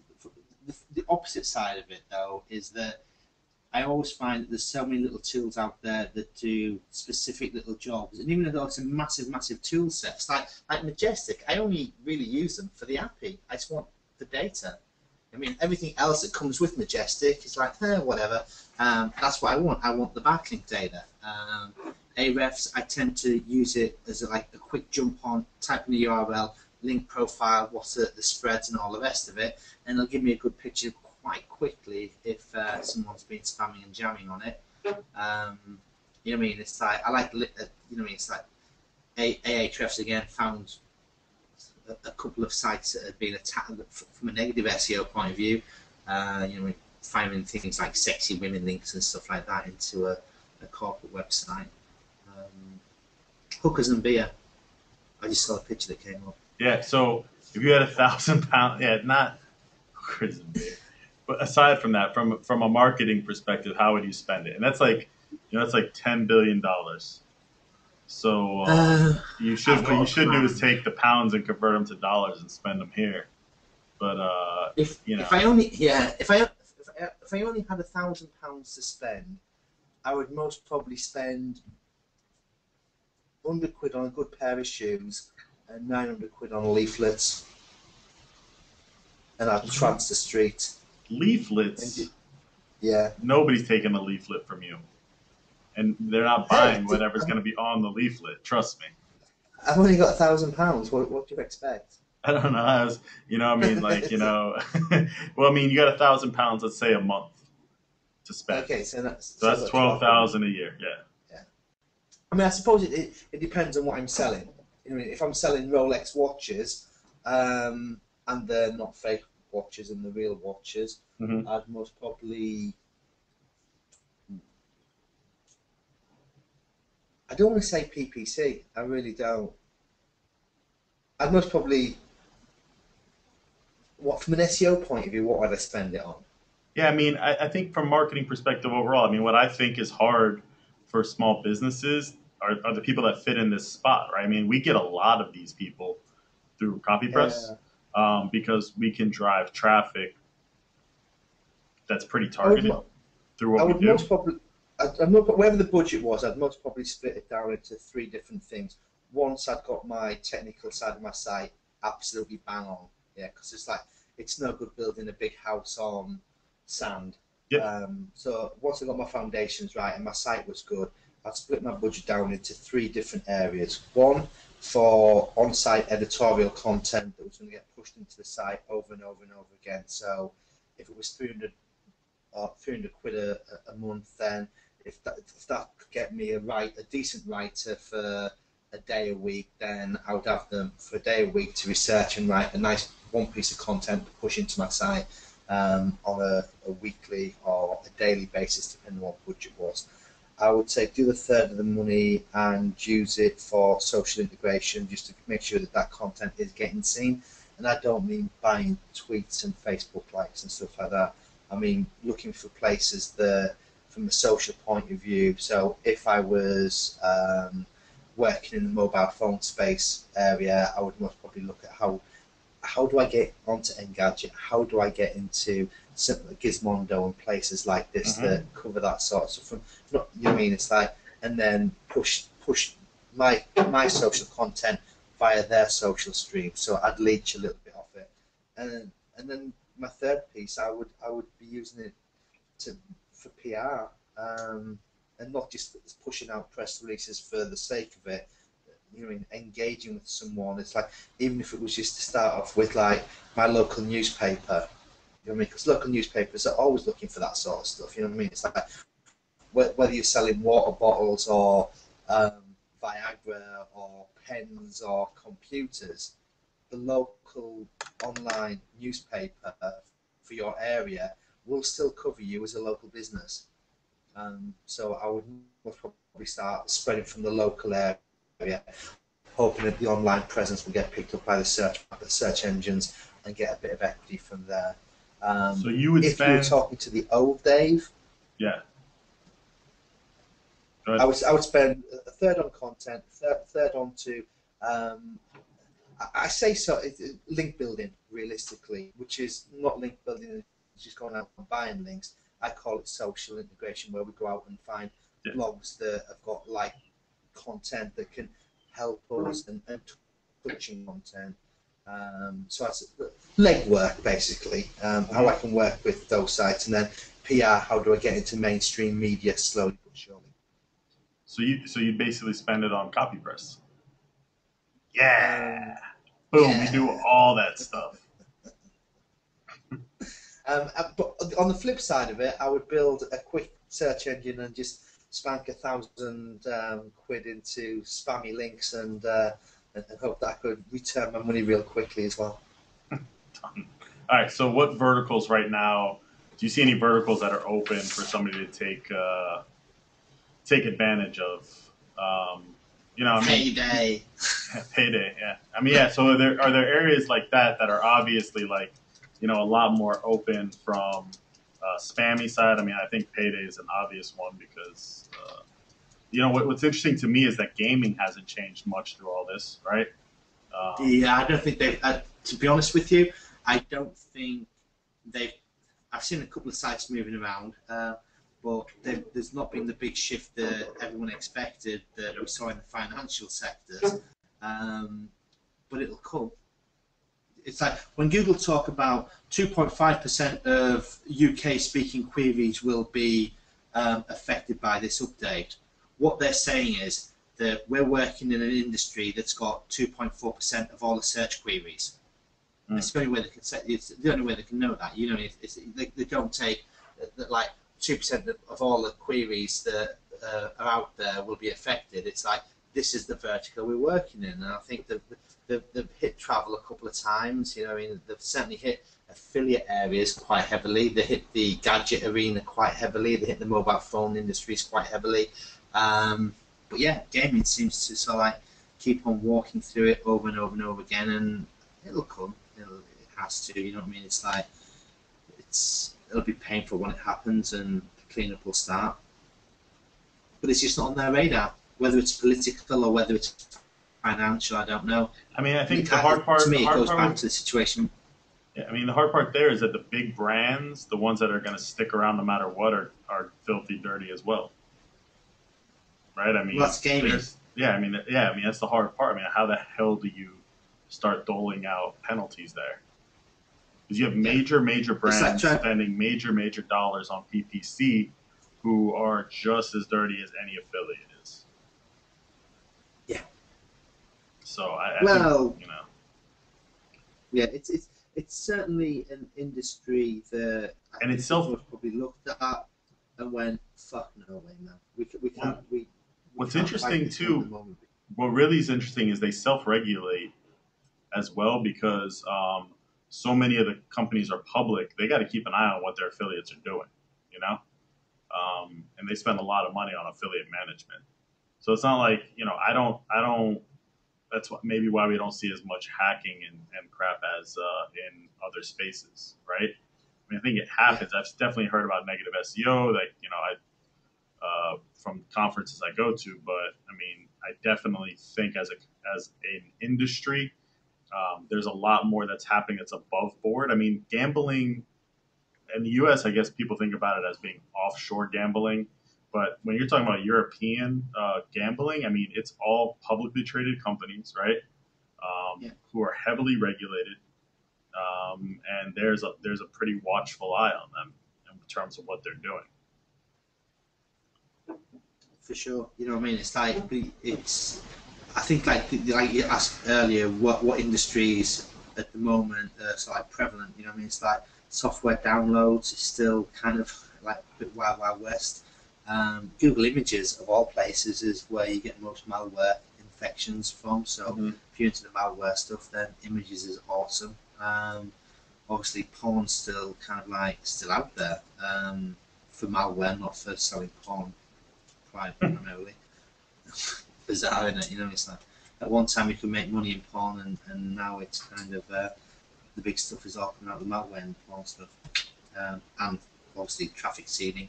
The opposite side of it, though, is that I always find that there's so many little tools out there that do specific little jobs, and even though it's a massive tool sets, like Majestic, I only really use them for the API. I just want the data. I mean, everything else that comes with Majestic is like, whatever. That's what I want. I want the backlink data. Ahrefs, I tend to use it as a quick jump on, type in the URL, link profile, what's the spreads and all the rest of it, and it'll give me a good picture quite quickly if someone's been spamming and jamming on it. You know what I mean? It's like, I like, you know what I mean? It's like,
Ahrefs again found a couple of sites that had been attacked from a negative SEO point of view. Finding things like sexy women links and stuff like that into a corporate website. Hookers and beer. I just saw a picture that came up.
Yeah. So if you had £1,000, yeah, not hookers and beer. But aside from that, from a marketing perspective, how would you spend it? And that's like, that's like $10 billion. So you should what you should do is take the pounds and convert them to dollars and spend them here. But
if I only had £1,000 to spend, I would most probably spend £100 on a good pair of shoes and £900 on leaflets, and I'd trance the street.
Leaflets?
Yeah.
Nobody's taking a leaflet from you. And they're not buying whatever's going to be on the leaflet. Trust me.
I've only got £1,000. What do you expect?
I don't know. Well, you got £1,000, let's say, a month to spend.
Okay, so that's
12,000 a year. Yeah.
I mean, I suppose it depends on what I'm selling. If I'm selling Rolex watches, and they're not fake watches and the real watches, I'd most probably. I don't want to say PPC. I really don't. I'd most probably. From an SEO point of view, what would I spend it on?
Yeah, I mean, I think from marketing perspective overall, I mean, what I think is hard for small businesses are the people that fit in this spot, right? I mean, we get a lot of these people through CopyPress because we can drive traffic that's pretty targeted through what we do.
Wherever the budget was, I'd most probably split it down into 3 different things. Once I'd got my technical side of my site absolutely bang on, because it's no good building a big house on sand.
Yep.
So once I got my foundations right and my site was good, I'd split my budget down into 3 different areas. One for on-site editorial content that was going to get pushed into the site over and over and over again. So if it was 300 quid a month, then if that could get me a decent writer for a day a week, then I would have them for a day a week to research and write a nice one piece of content to push into my site on a weekly or a daily basis, depending on what budget was. I would say do a third of the money and use it for social integration, just to make sure that content is getting seen. And I don't mean buying tweets and Facebook likes and stuff like that. I mean looking for places that, from a social point of view. So if I was working in the mobile phone space area, I would most probably look at how do I get onto Engadget? How do I get into something like Gizmondo and places like this that cover that sort of stuff? It's like, and then push my social content via their social stream. So I'd leech a little bit off it, and then my third piece, I would be using it for PR, and not just pushing out press releases for the sake of it. Engaging with someone. It's like, even if it was just to start off with like my local newspaper, because local newspapers are always looking for that sort of stuff. It's like whether you're selling water bottles or Viagra or pens or computers, the local online newspaper for your area will still cover you as a local business. So I would probably start spreading from the local area, hoping that the online presence will get picked up by the search engines and get a bit of equity from there.
So you would
if you were talking to the old Dave, I would spend a third on content, third on to I say so link building realistically, which is not link building, it's just going out and buying links. I call it social integration, where we go out and find blogs that have got like content that can help us and touching content. So that's legwork basically, how I can work with those sites, and then PR, how do I get into mainstream media slowly but surely.
So you basically spend it on CopyPress. Yeah. Boom, we do all that stuff.
But on the flip side of it, I would build a quick search engine and just
spank 1,000 quid into spammy links and hope that I could return my money real quickly as well.
All right. So, what verticals right now? Do you see any verticals that are open for somebody to take advantage of? I mean,
Payday.
payday. Yeah. I mean, yeah. So, are there areas like that that are obviously like, a lot more open from spammy side? I mean, I think payday is an obvious one because, what's interesting to me is that gaming hasn't changed much through all this, right?
Yeah, I don't think they've. To be honest with you, I don't think they've. I've seen a couple of sites moving around, but there's not been the big shift that everyone expected that we saw in the financial sectors. But it'll come. It's like when Google talk about 2.5% of UK-speaking queries will be affected by this update. What they're saying is that we're working in an industry that's got 2.4% of all the search queries. Mm. It's the only way they can say. It's the only way they can know that. They don't take like 2% of all the queries that are out there will be affected. It's like this is the vertical we're working in, and I think they've hit travel a couple of times. They've certainly hit affiliate areas quite heavily. They hit the gadget arena quite heavily. They hit the mobile phone industries quite heavily. But yeah, gaming seems to sort of like keep on walking through it over and over and over again, and it'll come. It has to. You know what I mean? It's like it'll be painful when it happens, and the cleanup will start. But it's just not on their radar. Whether it's political or whether it's financial, I don't know.
I mean, I think the hard part
to me, it goes back to the situation.
Yeah, I mean, the hard part there is that the big brands, the ones that are going to stick around no matter what, are filthy dirty as well. Right? I mean,
well, that's gaming.
I mean, that's the hard part. I mean, how the hell do you start doling out penalties there? Because you have major brands spending major dollars on PPC, who are just as dirty as any affiliate is.
Yeah.
So I think,
Yeah, it's certainly an industry that
and itself
was probably looked at and went, fuck no way, man. We can't.
What's interesting too, what really is interesting is they self-regulate as well because so many of the companies are public. They got to keep an eye on what their affiliates are doing, and they spend a lot of money on affiliate management. So it's not like I don't. That's maybe why we don't see as much hacking and crap as in other spaces, right? I mean, I think it happens. Yeah. I've definitely heard about negative SEO that from conferences I go to, but I mean, I definitely think as an industry, there's a lot more that's happening that's above board. I mean, gambling in the U.S., I guess people think about it as being offshore gambling, but when you're talking about European gambling, I mean, it's all publicly traded companies, right? Who are heavily regulated, and there's a pretty watchful eye on them in terms of what they're doing.
For sure, you know what I mean. It's like I think like you asked earlier, what industries at the moment are sort of like prevalent. You know what I mean. It's like software downloads is still kind of like a bit wild west. Google Images of all places is where you get most malware infections from. So if you're into the malware stuff, then Images is awesome. Obviously, porn's still kind of like still out there for malware, not for selling porn. Primarily. Bizarre, isn't it? You know, it's like at one time you could make money in porn, and now it's kind of the big stuff is all coming out of the malware and porn stuff, and obviously traffic seeding.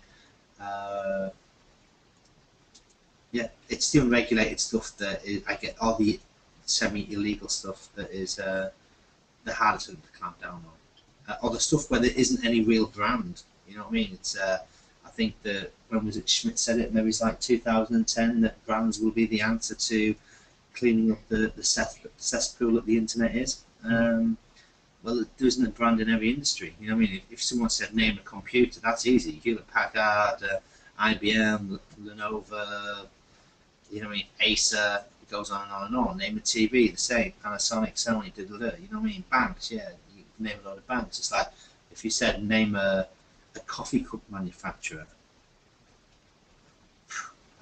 Yeah, it's the unregulated stuff that is, I get all the semi-illegal stuff that is the hardest thing to clamp down on, or the stuff where there isn't any real brand. You know what I mean? It's I think that when was it Schmidt said it? Maybe it's like 2010 that brands will be the answer to cleaning up the cesspool that the internet is. Well, there isn't a brand in every industry. You know what I mean? If someone said name a computer, that's easy. Hewlett Packard, IBM, Lenovo, you know what I mean? Acer. It goes on and on and on. Name a TV, the same. Panasonic, Sony, you know what I mean? Banks, yeah. You can name a lot of banks. It's like if you said name a coffee cup manufacturer,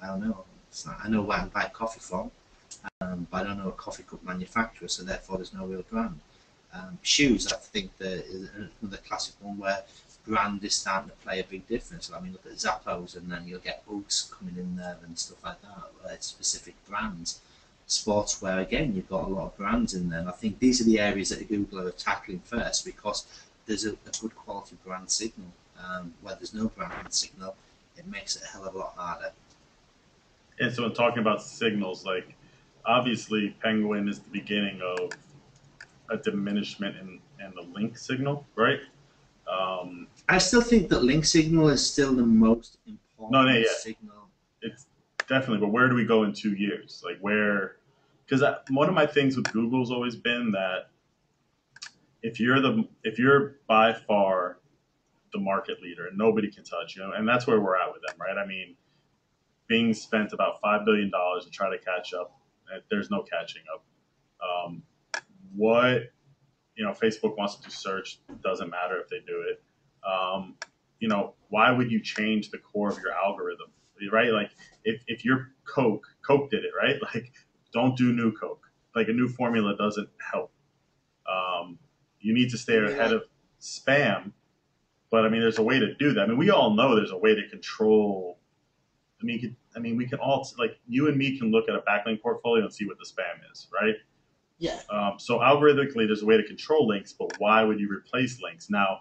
I don't know. I know where I can buy coffee from, but I don't know a coffee cup manufacturer, so therefore there's no real brand. Shoes, I think, that is another classic one where brand is starting to play a big difference. I mean, look at Zappos, and then you'll get Uggs coming in there and stuff like that, where it's specific brands. Sportswear, again, you've got a lot of brands in there. And I think these are the areas that Google are tackling first, because there's a good quality brand signal. Where there's no brand signal, it makes it a hell of a lot harder.
And so, in talking about signals, like obviously, Penguin is the beginning of a diminishment in the link signal, right?
I still think that link signal is still the most important signal.
It's definitely, but where do we go in 2 years? Like where? Because one of my things with Google's always been that if you're by far the market leader and nobody can touch you, and that's where we're at with them, right? I mean, Bing spent about $5 billion to try to catch up. There's no catching up. What Facebook wants to do search, doesn't matter if they do it. Why would you change the core of your algorithm, right? Like if you're Coke did it, right? Like don't do new Coke. Like a new formula doesn't help. You need to stay ahead of spam, but I mean, there's a way to do that. I mean, we all know there's a way to control. We can all, like you and me can look at a backlink portfolio and see what the spam is, right?
Yeah.
So algorithmically, there's a way to control links, but why would you replace links? Now,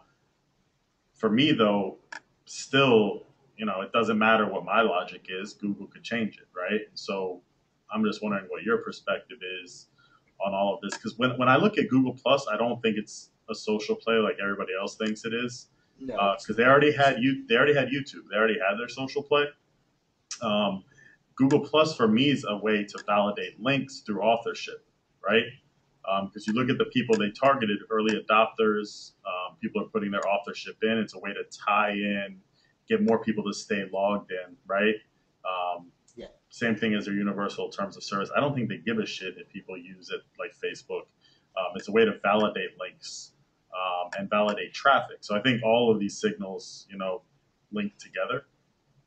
for me though, still, it doesn't matter what my logic is. Google could change it, right? So I'm just wondering what your perspective is on all of this, because when I look at Google Plus, I don't think it's a social play like everybody else thinks it is.
No.
Because they already had YouTube. They already had their social play. Google Plus for me is a way to validate links through authorship, right? Because you look at the people they targeted, early adopters, people are putting their authorship in. It's a way to tie in, get more people to stay logged in, right?
Yeah.
Same thing as their universal terms of service. I don't think they give a shit if people use it like Facebook. It's a way to validate links and validate traffic. So I think all of these signals, link together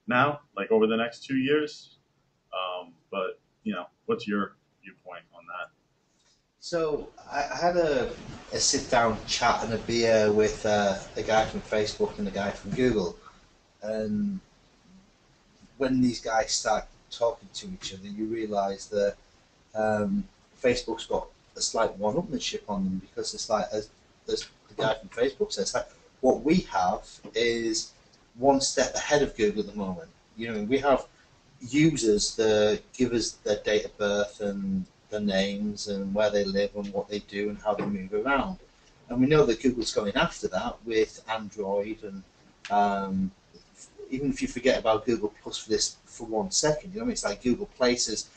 now, like over the next 2 years. But what's your viewpoint on that?
So I had a sit-down chat and a beer with a guy from Facebook and a guy from Google, and when these guys start talking to each other, you realise that Facebook's got a slight one-upmanship on them, because it's like, as the guy from Facebook says, like, what we have is one step ahead of Google at the moment. We have users that give us their date of birth and their names and where they live and what they do and how they move around. And we know that Google's going after that with Android, and even if you forget about Google Plus for 1 second, it's like Google Places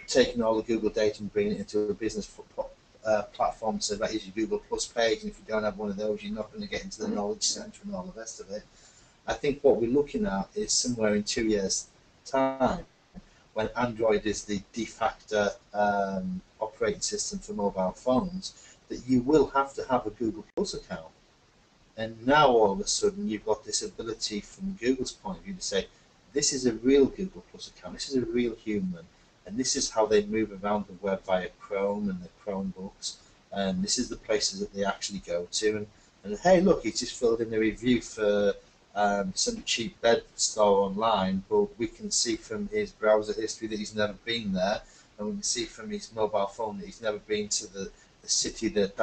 taking all the Google data and bringing it into a business platform, so that is your Google Plus page, and if you don't have one of those, you're not going to get into the knowledge center and all the rest of it. I think what we're looking at is somewhere in 2 years' time, when Android is the de facto operating system for mobile phones, that you will have to have a Google Plus account. And now all of a sudden you've got this ability from Google's point of view to say, this is a real Google Plus account, this is a real human, and this is how they move around the web via Chrome and the Chromebooks, and this is the places that they actually go to. And hey, look, he's just filled in a review for some cheap bed store online, but we can see from his browser history that he's never been there, and we can see from his mobile phone that he's never been to the city that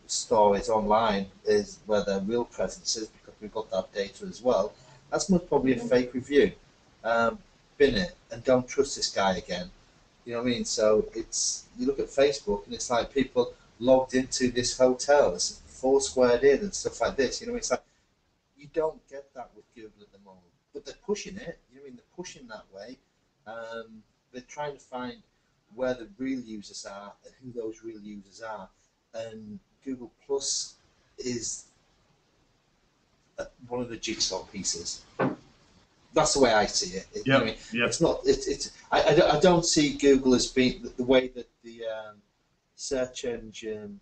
store is online, is where their real presence is, because we've got that data as well. That's most probably a fake review. Bin it and don't trust this guy again. You know what I mean? So you look at Facebook and it's like people logged into this hotel, it's 4 squared in and stuff like this. It's like, you don't get that with Google at the moment, but they're pushing it. They're pushing that way. They're trying to find where the real users are and who those real users are. And Google Plus is one of the jigsaw pieces. That's the way I see it. It's not. I don't see Google as being the way that the search engine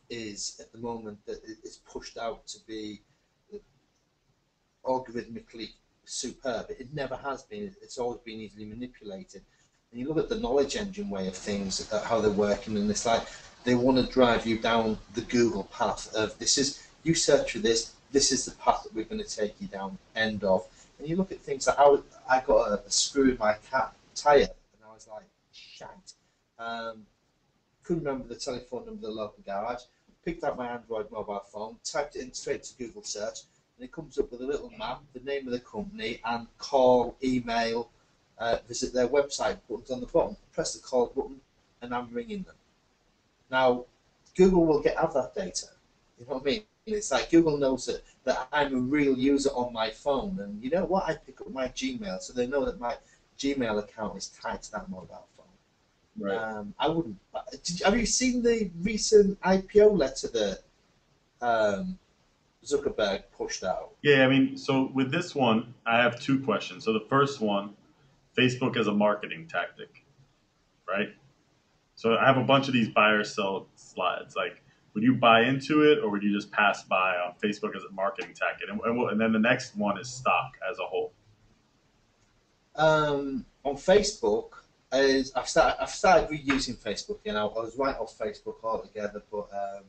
is at the moment, that it's pushed out to be algorithmically
superb. It never has been. It's always been easily manipulated. And you look at the knowledge engine way of things, how they're working, and it's like they want to drive you down the Google path of this is, you search for this, this is the path that we're going to take you down, end of. And you look at things like I got a screw in my cat tyre, and I was like, shite. Couldn't remember the telephone number of the local garage, picked out my Android mobile phone, typed it in straight to Google search, and it comes up with a little map, the name of the company, and call, email, visit their website buttons on the bottom. Press the call button, and I'm ringing them. Now, Google will have that data. You know what I mean? It's like Google knows that I'm a real user on my phone, and you know what? I pick up my Gmail, so they know that my Gmail account is tied to that mobile phone.
Right.
I wouldn't. Have you seen the recent IPO letter that Zuckerberg pushed out?
Yeah, I mean, so with this one, I have two questions. So the first one, Facebook as a marketing tactic, right? So I have a bunch of these buy or sell slides. Like, would you buy into it, or would you just pass by on Facebook as a marketing tactic? And then the next one is stock as a whole.
On Facebook, I've started reusing Facebook. You know, I was right off Facebook altogether, but a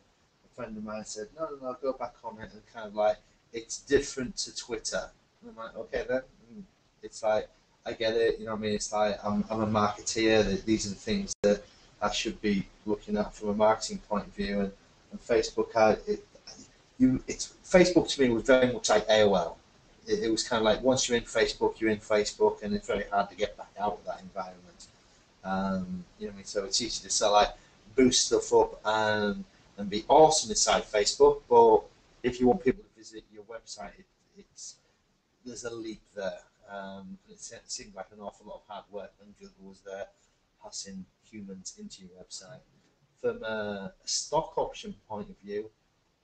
friend of mine said, no, go back on it, and kind of like, it's different to Twitter. And I'm like, okay then. It's like, I get it, you know what I mean? It's like, I'm a marketeer, these are the things that I should be looking at from a marketing point of view, and Facebook, Facebook to me was very much like AOL. It was kind of like, once you're in Facebook, and it's very hard to get back out of that environment. You know what I mean? So it's easy to sell, like, boost stuff up and be awesome inside Facebook, but if you want people to visit your website, there's a leap there. It seemed like an awful lot of hard work when Google was there, passing humans into your website. From a stock option point of view,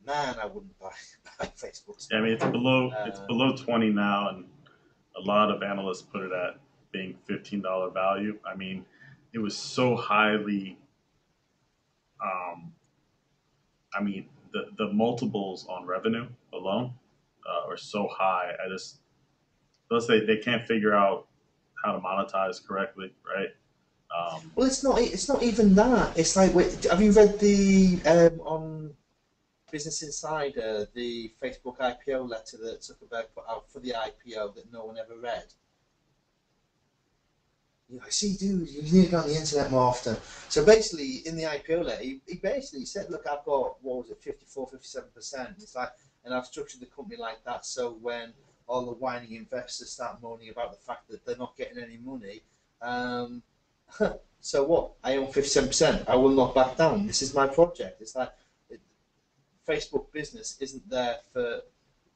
man, I wouldn't buy Facebook stock.
Yeah, I mean, it's below 20 now, and a lot of analysts put it at being $15 value. I mean, it was so highly. I mean, the multiples on revenue alone are so high. Let's say they can't figure out how to monetize correctly, right?
Well, it's not. It's not even that. It's like, wait, have you read the on Business Insider the Facebook IPO letter that Zuckerberg put out for the IPO that no one ever read? You know, see, dude, you need to go on the internet more often. So basically, in the IPO letter, he basically said, look, I've got, what was it, 54, 57%. It's like, and I've structured the company like that, so when all the whining investors start moaning about the fact that they're not getting any money, so what? I own 57%. I will not back down. This is my project. It's like, Facebook business isn't there for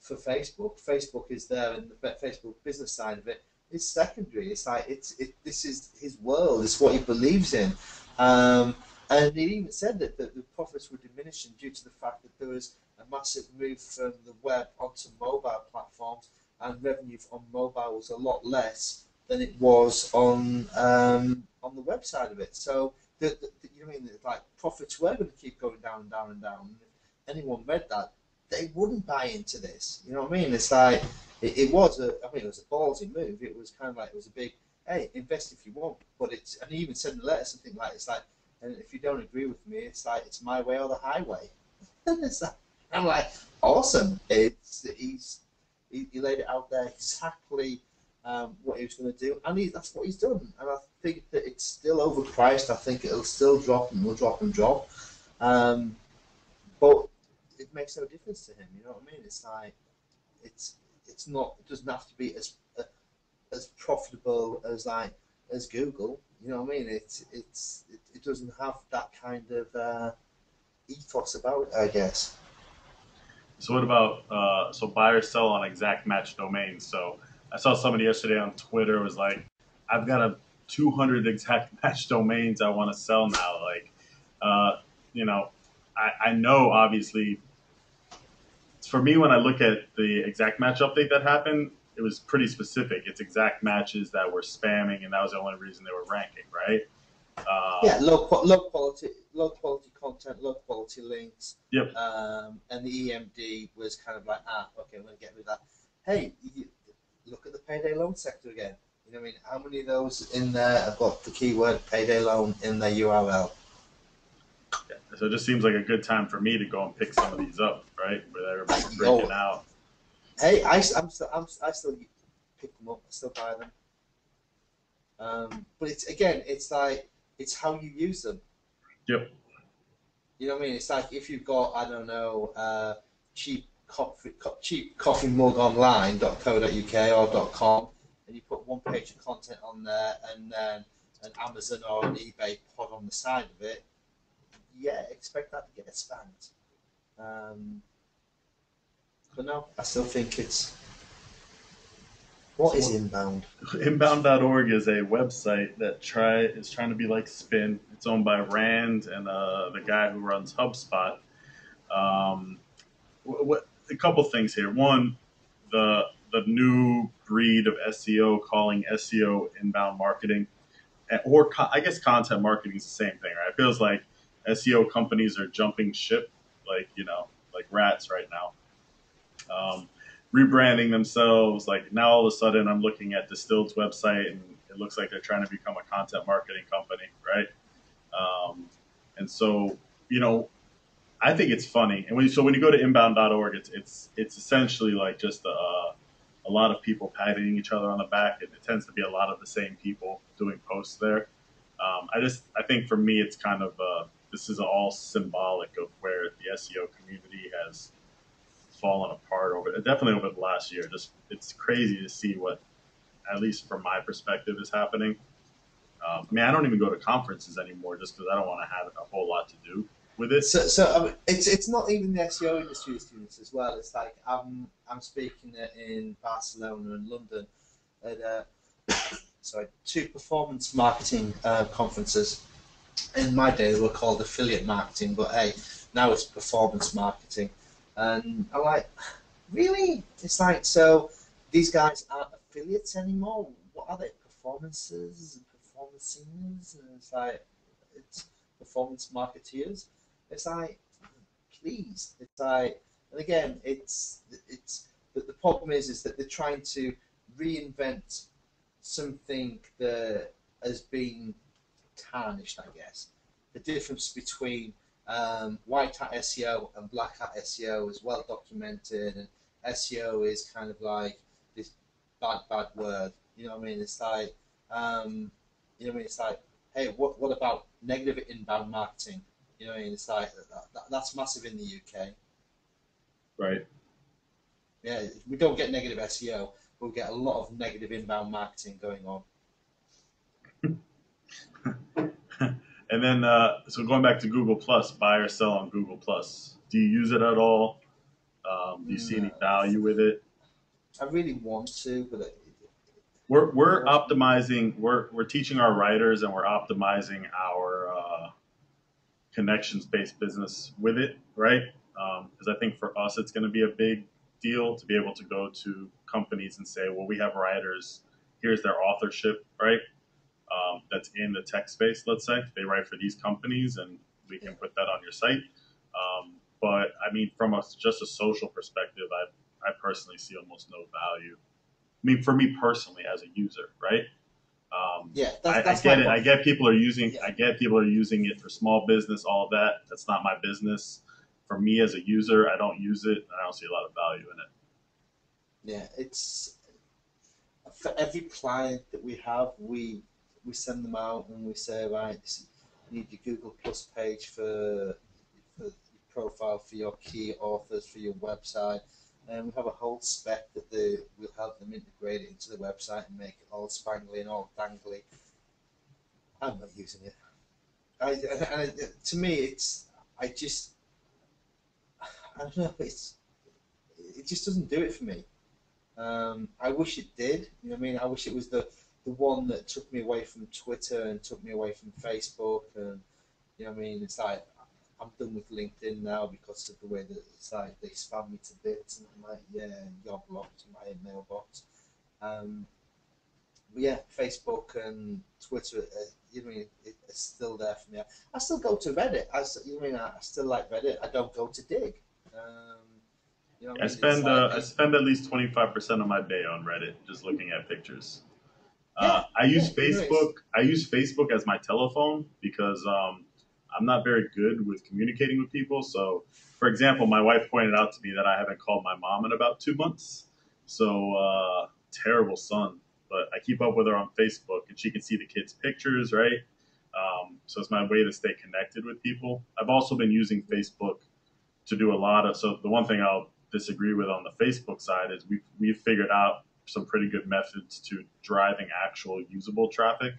Facebook. Facebook is there, and the Facebook business side of it is secondary. It's like this is his world. It's what he believes in. And he even said that the profits were diminishing due to the fact that there was a massive move from the web onto mobile platforms, and revenue on mobile was a lot less than it was on the website of it. So you know what I mean? Like, profits were going to keep going down and down and down. If anyone read that, they wouldn't buy into this. You know what I mean? It's like it was a ballsy move. It was kind of like, it was a big, hey, invest if you want. But and he even said in the letter something like, it's like, and if you don't agree with me, it's like, it's my way or the highway. It's like, I'm like, awesome. He laid it out there exactly what he was going to do, and that's what he's done. And I think that it's still overpriced. I think it'll still drop, and will drop and drop. But it makes no difference to him. You know what I mean? It's like, it's not. It doesn't have to be as profitable as Google. You know what I mean? It doesn't have that kind of ethos about it, I guess.
So what about so buy or sell on exact match domains? So I saw somebody yesterday on Twitter was like, I've got 200 exact match domains I want to sell now. Like, you know, I know obviously for me, when I look at the exact match update that happened, it was pretty specific. It's exact matches that were spamming, and that was the only reason they were ranking, right?
Yeah, low quality content, low quality links.
Yep.
And the EMD was kind of like, okay, I'm going to get rid of that. Hey, look at the payday loan sector again. You know what I mean? How many of those in there have got the keyword payday loan in their URL?
Yeah. So it just seems like a good time for me to go and pick some of these up, right? Where everybody's freaking out.
Hey, I still pick them up. I still buy them. But it's like it's how you use them.
Yep.
You know what I mean? It's like if you've got, I don't know, cheap coffee mug online.co.uk or .com, and you put one page of content on there, and then an Amazon or an eBay pod on the side of it, yeah, expect that to get spammed. But no, I still think it's. What is Inbound?
Inbound.org is a website that is trying to be like Spin. It's owned by Rand and the guy who runs HubSpot. A couple things here. One, the new breed of SEO calling SEO inbound marketing, or I guess content marketing is the same thing, right? It feels like SEO companies are jumping ship, like like rats right now. Rebranding themselves. Like now, all of a sudden, I'm looking at Distilled's website, and it looks like they're trying to become a content marketing company, right? And so, I think it's funny. And when you go to inbound.org, it's essentially like just a lot of people patting each other on the back, and it tends to be a lot of the same people doing posts there. I think for me, it's kind of this is all symbolic of where the SEO community has fallen apart definitely over the last year. Just it's crazy to see what, at least from my perspective, is happening. I mean, I don't even go to conferences anymore just because I don't want to have a whole lot to do with it.
So it's not even the SEO industry students as well. It's like I'm speaking in Barcelona and London at two performance marketing conferences. In my day, they were called affiliate marketing, but hey, now it's performance marketing. And I'm like, really? It's like, so these guys aren't affiliates anymore? What are they? Performances and performancers? And it's like, it's performance marketeers. It's like, please. It's like, and again, the problem is that they're trying to reinvent something that has been tarnished, I guess. The difference between white hat SEO and black hat SEO is well documented, and SEO is kind of like this bad word. You know what I mean? It's like, It's like, hey, what about negative inbound marketing? You know what I mean? It's like that's massive in the UK.
Right.
Yeah, we don't get negative SEO, but we get a lot of negative inbound marketing going on.
And then, so going back to Google Plus, buy or sell on Google Plus. Do you use it at all? Do you see any value with it?
I really want to, but
we're optimizing. We're teaching our writers, and we're optimizing our connections-based business with it, right? Because I think for us, it's going to be a big deal to be able to go to companies and say, well, we have writers. Here's their authorship, right? That's in the tech space, let's say. They write for these companies, and we can put that on your site. But I mean, from just a social perspective, I personally see almost no value. I mean, for me personally, as a user, right? I get it. I get people are using. Yeah. I get people are using it for small business, all of that. That's not my business. For me as a user, I don't use it, and I don't see a lot of value in it.
Yeah, it's for every client that we have, we send them out and we say, right, you need your Google Plus page for your profile, for your key authors, for your website. And we have a whole spec that will help them integrate it into the website and make it all spangly and all dangly. I'm not using it. To me, I don't know, it just doesn't do it for me. I wish it did. You know what I mean? I wish it was the one that took me away from Twitter and took me away from Facebook, and you know what I mean? It's like I'm done with LinkedIn now because of the way that it's like they spam me to bits, and I'm like, yeah, you're blocked in my mailbox. But yeah, Facebook and Twitter, you know what I mean? It's still there for me. I still go to Reddit. You know what I mean? I still like Reddit. I don't go to Dig. You know You know what
I
I mean? It's
spend
like
I spend at least 25% of my day on Reddit just looking at pictures.
yeah,
I
yeah.
use
You know, it's
Facebook. I use Facebook as my telephone because I'm not very good with communicating with people. So, for example, my wife pointed out to me that I haven't called my mom in about 2 months. So, terrible son. But I keep up with her on Facebook, and she can see the kids' pictures, right? So it's my way to stay connected with people. I've also been using Facebook to do a lot of. So the one thing I'll disagree with on the Facebook side is we've figured out some pretty good methods to driving actual usable traffic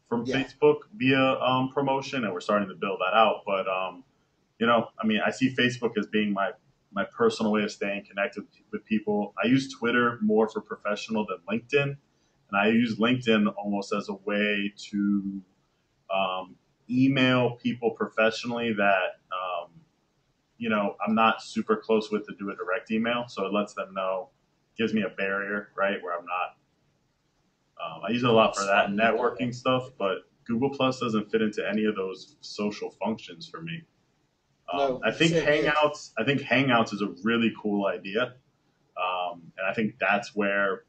from
yeah,
Facebook via promotion, and we're starting to build that out. But I mean, I see Facebook as being my personal way of staying connected with people. I use Twitter more for professional than LinkedIn, and I use LinkedIn almost as a way to um, email people professionally that I'm not super close with to do a direct email. So it lets them know, gives me a barrier, right, where I'm not. I use it a
you're not
lot for that
spamming it
networking
directly.
stuff, but Google Plus doesn't fit into any of those social functions for me.
No,
I think
same here.
Hangouts. I think Hangouts is a really cool idea, and I think that's where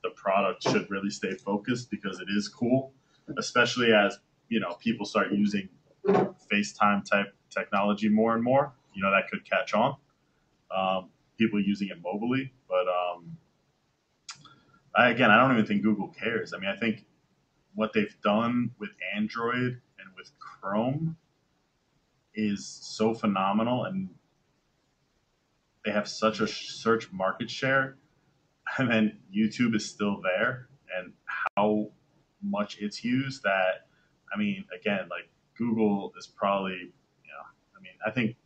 the product should really stay focused because it is cool, especially as people start using FaceTime type technology more and more. That could catch on. People using it mobily, but I don't even think Google cares. I mean, I think what they've done with Android and with Chrome is so phenomenal, and they have such a search market share, and then YouTube is still there, and how much it's used that, I mean, again, like Google is probably, I mean, I think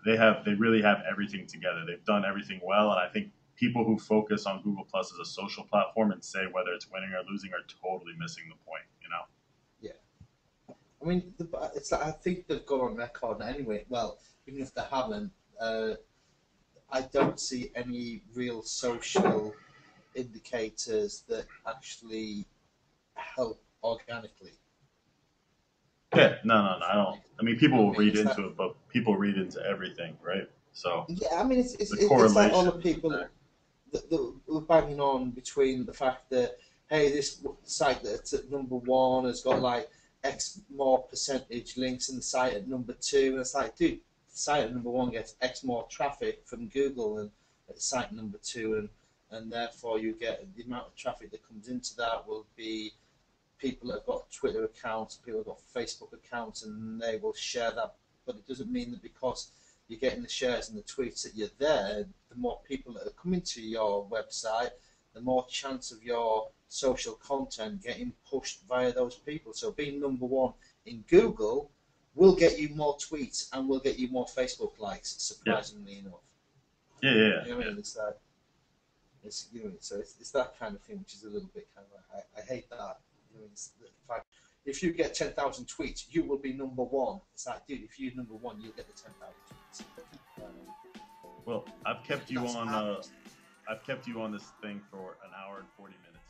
they really have everything together. They've done everything well, and I think people who focus on Google Plus as a social platform and say whether it's winning or losing are totally missing the point.
Yeah. I mean, it's like I think they've gone on record anyway. Well, even if they haven't, I don't see any real social indicators that actually help organically.
Yeah, no. I don't. I mean, people
You know
will
what I mean?
read
It's like
into it, but people read into everything, right? So
yeah, I mean,
the
it's like all the
correlation isn't
people
there.
that were banging on between the fact that hey, this site that's at number one has got like X more percentage links in the site at number two, and it's like, dude, the site at number one gets X more traffic from Google and at site number two, and therefore you get the amount of traffic that comes into that will be people that have got Twitter accounts, people that have got Facebook accounts, and they will share that. But it doesn't mean that because you're getting the shares and the tweets that you're there, the more people that are coming to your website, the more chance of your social content getting pushed via those people. So being number one in Google will get you more tweets and will get you more Facebook likes,
Yeah,
surprisingly enough.
yeah.
You know what I mean? It's like, it's that kind of thing which is a little bit kind of like, I hate that. It's the fact if you get 10,000 tweets, you will be number one. It's like, dude, if you're number one, you'll get the 10,000 tweets.
Well, I've kept you
That's
on.
happens.
I've kept you on this thing for an hour and 40 minutes.